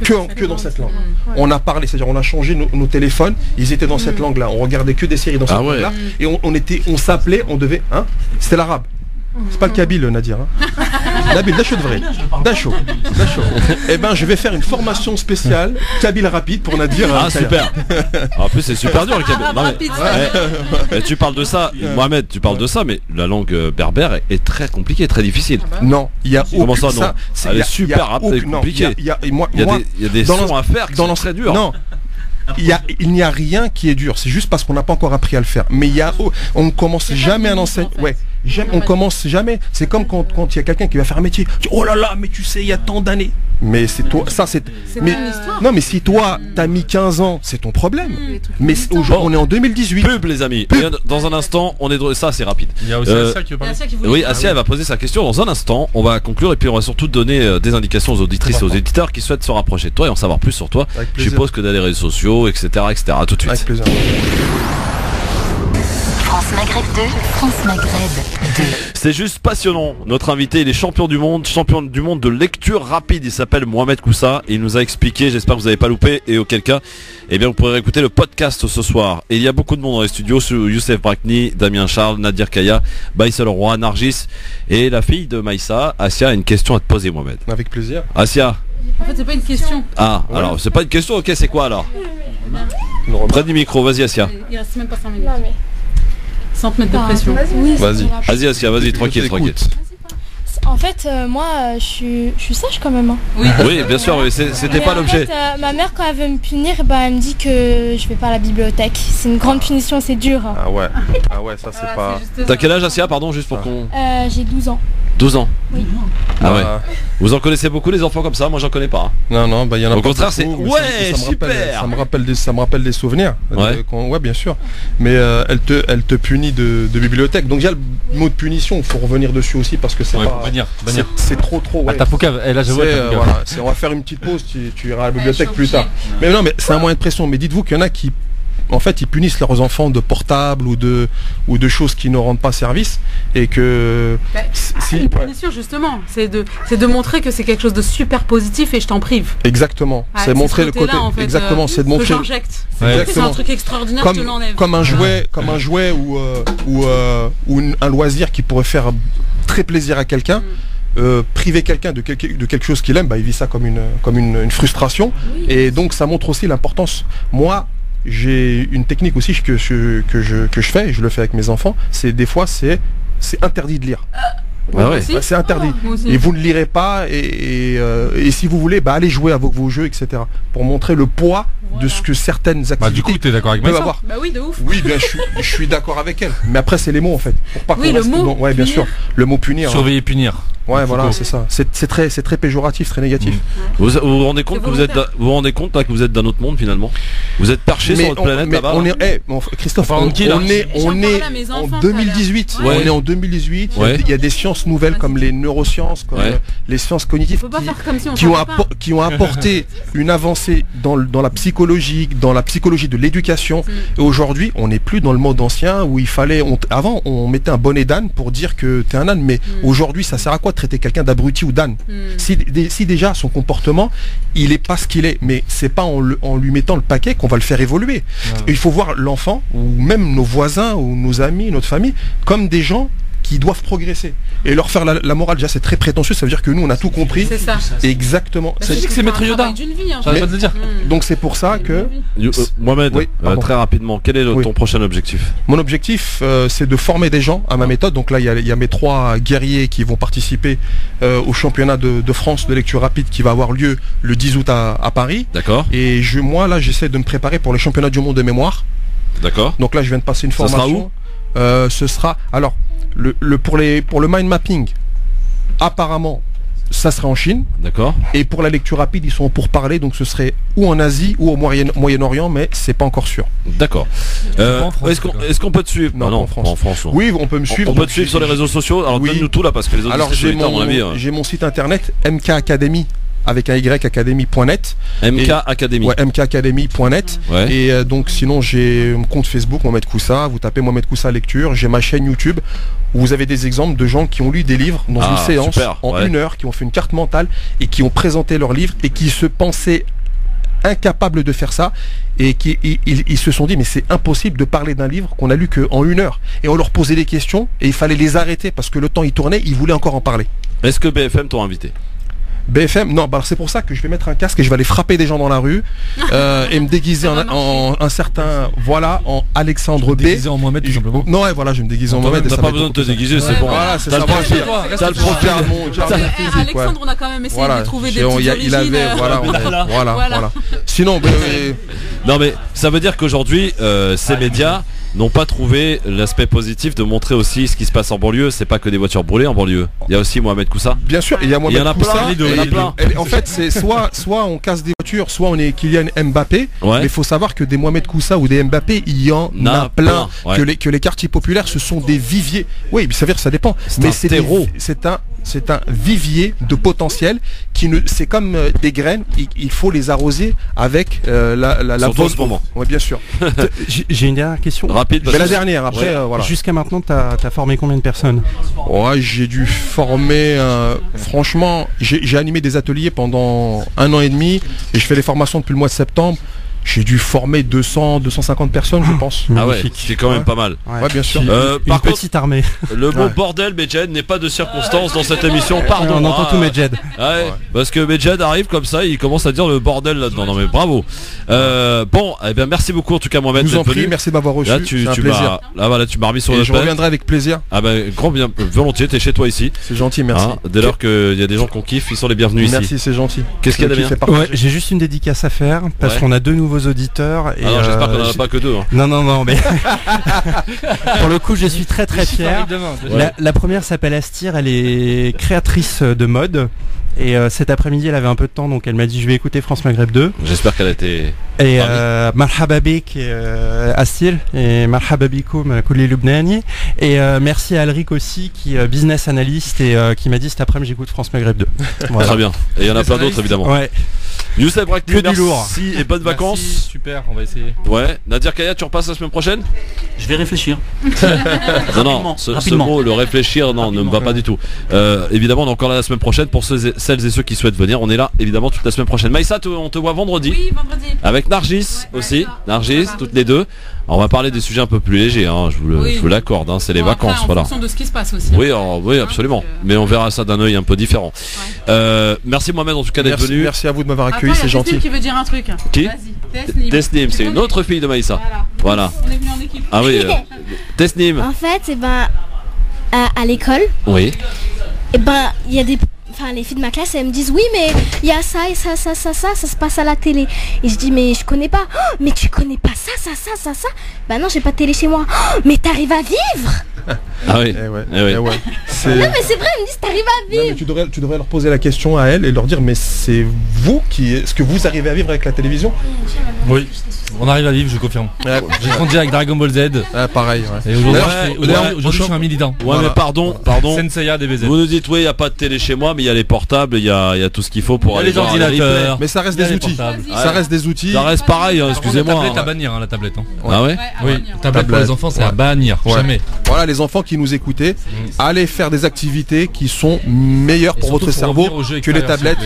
que dans cette langue. Ouais. On a parlé, c'est-à-dire on a changé nos téléphones, ils étaient dans cette langue-là. On regardait que des séries dans cette langue-là, et on s'appelait, on devait, hein, c'était l'arabe. C'est pas le kabyle, Nadir. Hein. Nabil, Dacho de vrai. Dacho. Eh ben, je vais faire une formation spéciale kabyle rapide pour Nadir. Ah, super. En plus, c'est super dur le kabyle. Mais tu parles de ça, Mohamed, tu parles de ça, mais la langue berbère est très compliquée, très difficile. Non, il y a comment ça, non? Elle est super rapide et compliquée. Il y a des sons à faire qui sont très durs. Non. Il n'y a rien qui est dur, c'est juste parce qu'on n'a pas encore appris à le faire. Mais on ne commence jamais un enseignement. Ouais. On commence jamais. C'est comme quand il y a quelqu'un qui va faire un métier. Tu dis, oh là là, mais tu sais, il y a tant d'années. Mais c'est toi, ça c'est. Non, mais si toi t'as mis 15 ans, c'est ton problème. Mais aujourd'hui, on est en 2018. Pub, les amis. Dans un instant, on est ça, c'est rapide. Il y a aussi Asia qui veut parler. Oui, Asia, elle va poser sa question dans un instant. On va conclure et puis on va surtout donner des indications aux auditrices et aux éditeurs qui souhaitent se rapprocher de toi et en savoir plus sur toi. Je suppose que dans les réseaux sociaux, etc., etc. À tout de suite. Avec plaisir. France Maghreb 2, France Maghreb 2. C'est juste passionnant. Notre invité, il est champion du monde de lecture rapide. Il s'appelle Mohamed Koussa. Il nous a expliqué, j'espère que vous n'avez pas loupé, et auquel cas, eh bien, vous pourrez écouter le podcast ce soir. Et il y a beaucoup de monde dans les studios, Youssef Brakni, Damien Charles, Nadir Kaya, Baïssa Leroy, Nargis, et la fille de Maïssa, Asia, a une question à te poser, Mohamed. Avec plaisir. Asia. En fait, c'est pas une question. Ah, ouais. Alors, c'est pas une question, ok, c'est quoi alors? Près du micro, vas-y, Asia. Il reste même pas 5 minutes. Sans te mettre de pression. Vas-y Asia, vas-y, tranquille. En fait, moi, je suis sage quand même. Hein. Oui, bien sûr, oui, c'était pas l'objet. En fait, ma mère, quand elle veut me punir, elle me dit que je vais pas à la bibliothèque. C'est une grande punition, c'est dur. Ah ouais, ça c'est pas... T'as quel âge, Asia, pardon, juste pour qu'on... J'ai 12 ans. 12 ans. Oui. Ah ouais. Vous en connaissez beaucoup les enfants comme ça? Moi j'en connais pas. Non, bah il y en a. Au contraire, c'est super. Ça me rappelle des souvenirs. Ouais, bien sûr. Mais elle te punit de bibliothèque. Donc déjà le mot de punition, il faut revenir dessus aussi parce que c'est pas. C'est trop. Ouais. Ta poucave. Et là je vois. Voilà, on va faire une petite pause. Tu iras à la bibliothèque plus tard. Mais non, mais c'est un moyen de pression. Mais dites-vous qu'il y en a qui, en fait, ils punissent leurs enfants de portables ou de choses qui ne rendent pas service et que une punition justement, c'est de montrer que c'est quelque chose de super positif et je t'en prive. Exactement. C'est montrer le côté. En fait, exactement. C'est de montrer. C'est un truc extraordinaire. Je te l'enlève. Comme un jouet ou un loisir qui pourrait faire très plaisir à quelqu'un. Priver quelqu'un de quelque chose qu'il aime, il vit ça comme une frustration. Et donc ça montre aussi l'importance. Moi, j'ai une technique aussi que je fais, et je le fais avec mes enfants, c'est des fois c'est interdit de lire. C'est interdit. Et vous ne lirez pas, et si vous voulez, allez jouer avec vos jeux, etc. Pour montrer le poids de ce que certaines activités du coup, tu es d'accord avec moi avoir. Bah oui, de ouf. Oui, je suis d'accord avec elle. Mais après, c'est les mots en fait. Pour pas le mot. Ouais, bien sûr. Le mot punir. Surveiller, punir. Ouais, voilà, c'est ça. C'est très péjoratif, très négatif. Vous vous rendez compte que vous rendez compte là, que vous êtes d'un autre monde finalement. Vous êtes perché sur notre planète là-bas. Christophe, on est en 2018. On est en 2018. Il y a des sciences nouvelles comme les neurosciences, comme les sciences cognitives qui ont apporté une avancée dans la psychologie de l'éducation. Et aujourd'hui, on n'est plus dans le mode ancien où il fallait. Avant, on mettait un bonnet d'âne pour dire que t'es un âne, mais aujourd'hui, ça sert à quoi de traiter quelqu'un d'abruti ou d'âne? Si déjà son comportement, il est pas ce qu'il est, mais c'est pas en lui mettant le paquet qu'on va le faire évoluer. Et il faut voir l'enfant ou même nos voisins ou nos amis, notre famille, comme des gens qui doivent progresser et leur faire la morale. Déjà, c'est très prétentieux, ça veut dire que nous on a tout compris. C'est ça. Exactement. C'est Maître Yoda. J'arrête pas de le dire. Donc c'est pour ça que Mohamed, très rapidement, quel est ton prochain objectif? Mon objectif, c'est de former des gens à ma méthode. Donc là, il y a mes 3 guerriers qui vont participer au championnat de France de lecture rapide qui va avoir lieu le 10 août à Paris. D'accord. Et moi là, j'essaie de me préparer pour les championnats du monde de mémoire. D'accord. Donc là, je viens de passer une formation. Ça sera où? Ce sera alors pour le mind mapping, apparemment ça sera en Chine. D'accord. Et pour la lecture rapide, ils sont pour parler, donc ce serait ou en Asie ou au Moyen-Orient, mais c'est pas encore sûr. D'accord. Est-ce qu'on peut te suivre? Non, en France. Oui, on peut me suivre. On peut te suivre sur les réseaux sociaux. Alors donne-nous tout là, parce que les autres. Alors j'ai mon site internet MK Academy avec un Y academy.net. MK Academy. Ouais, mkacademy.net. Ouais. Et donc sinon j'ai mon compte Facebook Mohamed Koussa, vous tapez Mohamed Koussa lecture, j'ai ma chaîne YouTube où vous avez des exemples de gens qui ont lu des livres dans une séance en 1 heure, qui ont fait une carte mentale et qui ont présenté leurs livres et qui se pensaient incapables de faire ça et qui ils se sont dit mais c'est impossible de parler d'un livre qu'on a lu qu'en 1 heure, et on leur posait des questions et il fallait les arrêter parce que le temps il tournait, ils voulaient encore en parler. Est-ce que BFM t'ont invité? BFM, non, c'est pour ça que je vais mettre un casque et je vais aller frapper des gens dans la rue et me déguiser en un certain, en Alexandre B. Déguiser en Mohamed tout simplement. Non, je vais me déguiser en Mohamed. T'as pas besoin de te déguiser, c'est bon. Voilà, c'est ça. T'as le profil. Alexandre, on a quand même essayé de trouver des petites origines. Voilà. Sinon, non mais ça veut dire qu'aujourd'hui, ces médias n'ont pas trouvé l'aspect positif de montrer aussi ce qui se passe en banlieue. C'est pas que des voitures brûlées en banlieue. Il y a aussi Mohamed Koussa. Bien sûr, il y a Mohamed Koussa. Il y en a plein. En fait, c'est soit on casse des voitures, soit on est Kylian Mbappé. Mais il faut savoir que des Mohamed Koussa ou des Mbappé, il y en a plein. Que les quartiers populaires, ce sont des viviers. Oui, ça veut dire ça dépend. Mais c'est un vivier de potentiel c'est comme des graines. Il faut les arroser avec la bonne moment. Oui, bien sûr. J'ai une dernière question. Rapide. Mais la dernière. Après, voilà. Jusqu'à maintenant, t'as formé combien de personnes? Ouais, j'ai dû former. Franchement, j'ai animé des ateliers pendant 1 an et demi et je fais les formations depuis le mois de septembre. J'ai dû former 250 personnes, je pense. Ah ouais, c'est quand même pas mal. Ouais, bien sûr. Par contre, petite armée. Le mot bordel, Medjed, n'est pas de circonstance dans cette émission. Pardon. On entend tout Medjed. Ouais, parce que Medjed arrive comme ça, il commence à dire le bordel là-dedans. Non mais bravo. Bon, eh bien merci beaucoup en tout cas Mohamed. Je vous en prie, merci de m'avoir reçu. Là, tu m'as remis sur le je reviendrai avec plaisir. Ah ben grand bien, volontiers. T'es chez toi ici. C'est gentil, merci. Dès lors qu'il y a des gens qu'on kiffe, ils sont les bienvenus ici. Merci, c'est gentil. Qu'est-ce qu'il y a de bien? J'ai juste une dédicace à faire parce qu'on a 2 nouveaux auditeurs. Et j'espère qu'on n'en a pas que 2. Non, mais pour le coup, je suis très fier. La première s'appelle Astir, elle est créatrice de mode. Et cet après-midi, elle avait un peu de temps, donc elle m'a dit je vais écouter France Maghreb 2. J'espère qu'elle a été. Et marhaba bik Astir et marhaba bikoum kulli Lubnani. Et merci à Alric aussi, qui est business analyst et qui m'a dit cet après-midi j'écoute France Maghreb 2. Voilà. Très bien. Et il y en a plein d'autres évidemment. Ouais. Youssef Brakni, merci et bonnes vacances. Super, on va essayer. Ouais. Nadir Kaya, tu repasses la semaine prochaine? Je vais réfléchir. Non, ce mot, le réfléchir, non, ne me va pas du tout. Évidemment, on est encore là la semaine prochaine pour celles et ceux qui souhaitent venir. On est là, évidemment, toute la semaine prochaine. Maïssa, on te voit vendredi. Oui, vendredi. Avec Nargis aussi. Nargis, voilà. Toutes les deux. Alors, on va parler des sujets un peu plus légers, hein, je vous l'accorde, hein, c'est les vacances. Après, en fonction de ce qui se passe aussi. Oui, oui, absolument. Mais on verra ça d'un œil un peu différent. Merci Mohamed en tout cas d'être venu. Merci à vous de m'avoir accueilli, c'est gentil. Qui veut dire un truc. Qui? Tesnim, c'est une autre fille de Maïssa. Voilà. On est venu en équipe. Ah oui, Tesnim. En fait, à l'école. Oui. Il y a les filles de ma classe, elles me disent oui, mais il y a ça et ça se passe à la télé. Et je dis mais je connais pas. Oh, mais tu connais pas ça. Bah non, j'ai pas de télé chez moi. Oh, mais t'arrives à vivre. Ah oui. Non mais c'est vrai, elles me disent t'arrives à vivre. Non, mais tu devrais leur poser la question à elles et leur dire mais c'est vous est-ce que vous arrivez à vivre avec la télévision? Oui. On arrive à vivre, je confirme. J'ai grandi avec Dragon Ball Z. Pareil. Ouais. Et aujourd'hui, je suis un militant. Ouais, mais pardon. Senseiya DBZ. Vous nous dites oui, il y a pas de télé chez moi, mais il y a les portables, il y a tout ce qu'il faut pour aller les ordinateurs. Mais ça reste des outils. Ça reste des outils. Ça reste pareil, excusez-moi. La tablette à bannir, la tablette. Ah ouais? Oui. Tablette pour les enfants, c'est à bannir. Jamais. Voilà, les enfants qui nous écoutaient, allez faire des activités qui sont meilleures pour votre cerveau que les tablettes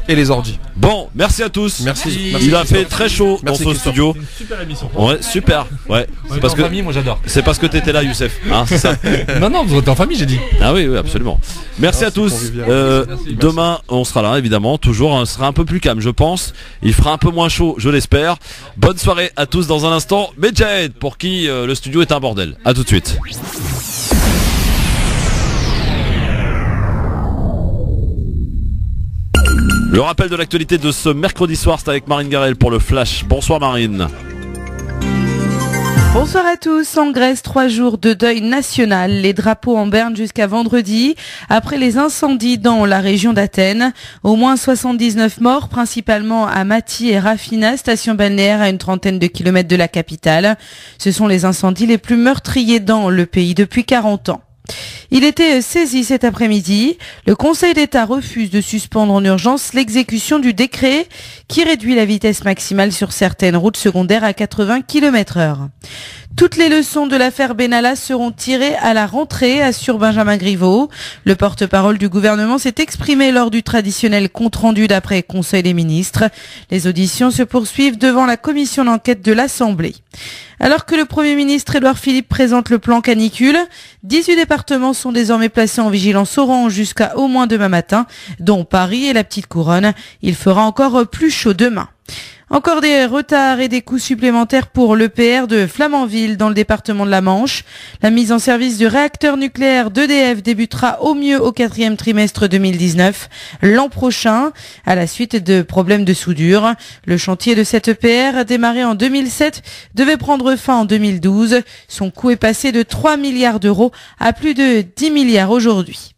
et les ordis. Bon, merci à tous. Merci. Il a fait très chaud dans ce studio. Une super émission. Ouais, super. Ouais. C'est parce que famille, moi j'adore. C'est parce que t'étais là, Youssef. Hein, c'est ça. Non, vous êtes en famille, j'ai dit. Ah oui, absolument. Merci à tous. Demain, on sera là, évidemment. Toujours, on sera un peu plus calme, je pense. Il fera un peu moins chaud, je l'espère. Bonne soirée à tous dans un instant. Medjahed, pour qui le studio est un bordel. À tout de suite. Le rappel de l'actualité de ce mercredi soir, c'est avec Marine Garel pour le Flash. Bonsoir Marine. Bonsoir à tous. En Grèce, 3 jours de deuil national. Les drapeaux en berne jusqu'à vendredi. Après les incendies dans la région d'Athènes, au moins 79 morts, principalement à Mati et Rafina, station balnéaire à une trentaine de kilomètres de la capitale. Ce sont les incendies les plus meurtriers dans le pays depuis 40 ans. Il était saisi cet après-midi. Le Conseil d'État refuse de suspendre en urgence l'exécution du décret qui réduit la vitesse maximale sur certaines routes secondaires à 80 km/h. Toutes les leçons de l'affaire Benalla seront tirées à la rentrée, assure Benjamin Griveaux. Le porte-parole du gouvernement s'est exprimé lors du traditionnel compte-rendu d'après Conseil des ministres. Les auditions se poursuivent devant la commission d'enquête de l'Assemblée. Alors que le Premier ministre Édouard Philippe présente le plan canicule, 18 départements sont désormais placés en vigilance orange jusqu'à au moins demain matin, dont Paris et la Petite Couronne. Il fera encore plus chaud demain. Encore des retards et des coûts supplémentaires pour l'EPR de Flamanville dans le département de la Manche. La mise en service du réacteur nucléaire d'EDF débutera au mieux au 4e trimestre 2019, l'an prochain, à la suite de problèmes de soudure. Le chantier de cette EPR, démarré en 2007, devait prendre fin en 2012. Son coût est passé de 3 milliards d'euros à plus de 10 milliards aujourd'hui.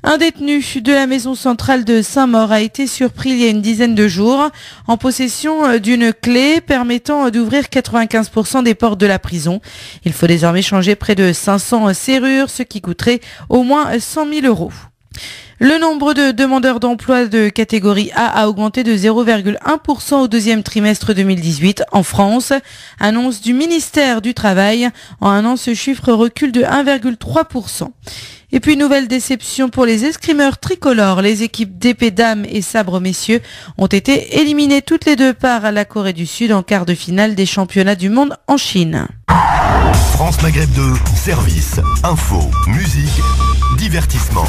Un détenu de la maison centrale de Saint-Maur a été surpris il y a une dizaine de jours en possession d'une clé permettant d'ouvrir 95% des portes de la prison. Il faut désormais changer près de 500 serrures, ce qui coûterait au moins 100 000 €. Le nombre de demandeurs d'emploi de catégorie A a augmenté de 0,1% au deuxième trimestre 2018 en France. Annonce du ministère du Travail. En un an, ce chiffre recule de 1,3%. Et puis, nouvelle déception pour les escrimeurs tricolores. Les équipes d'épée dames et sabre messieurs ont été éliminées toutes les deux par la Corée du Sud en quart de finale des championnats du monde en Chine. France Maghreb 2, service, info, musique, divertissement.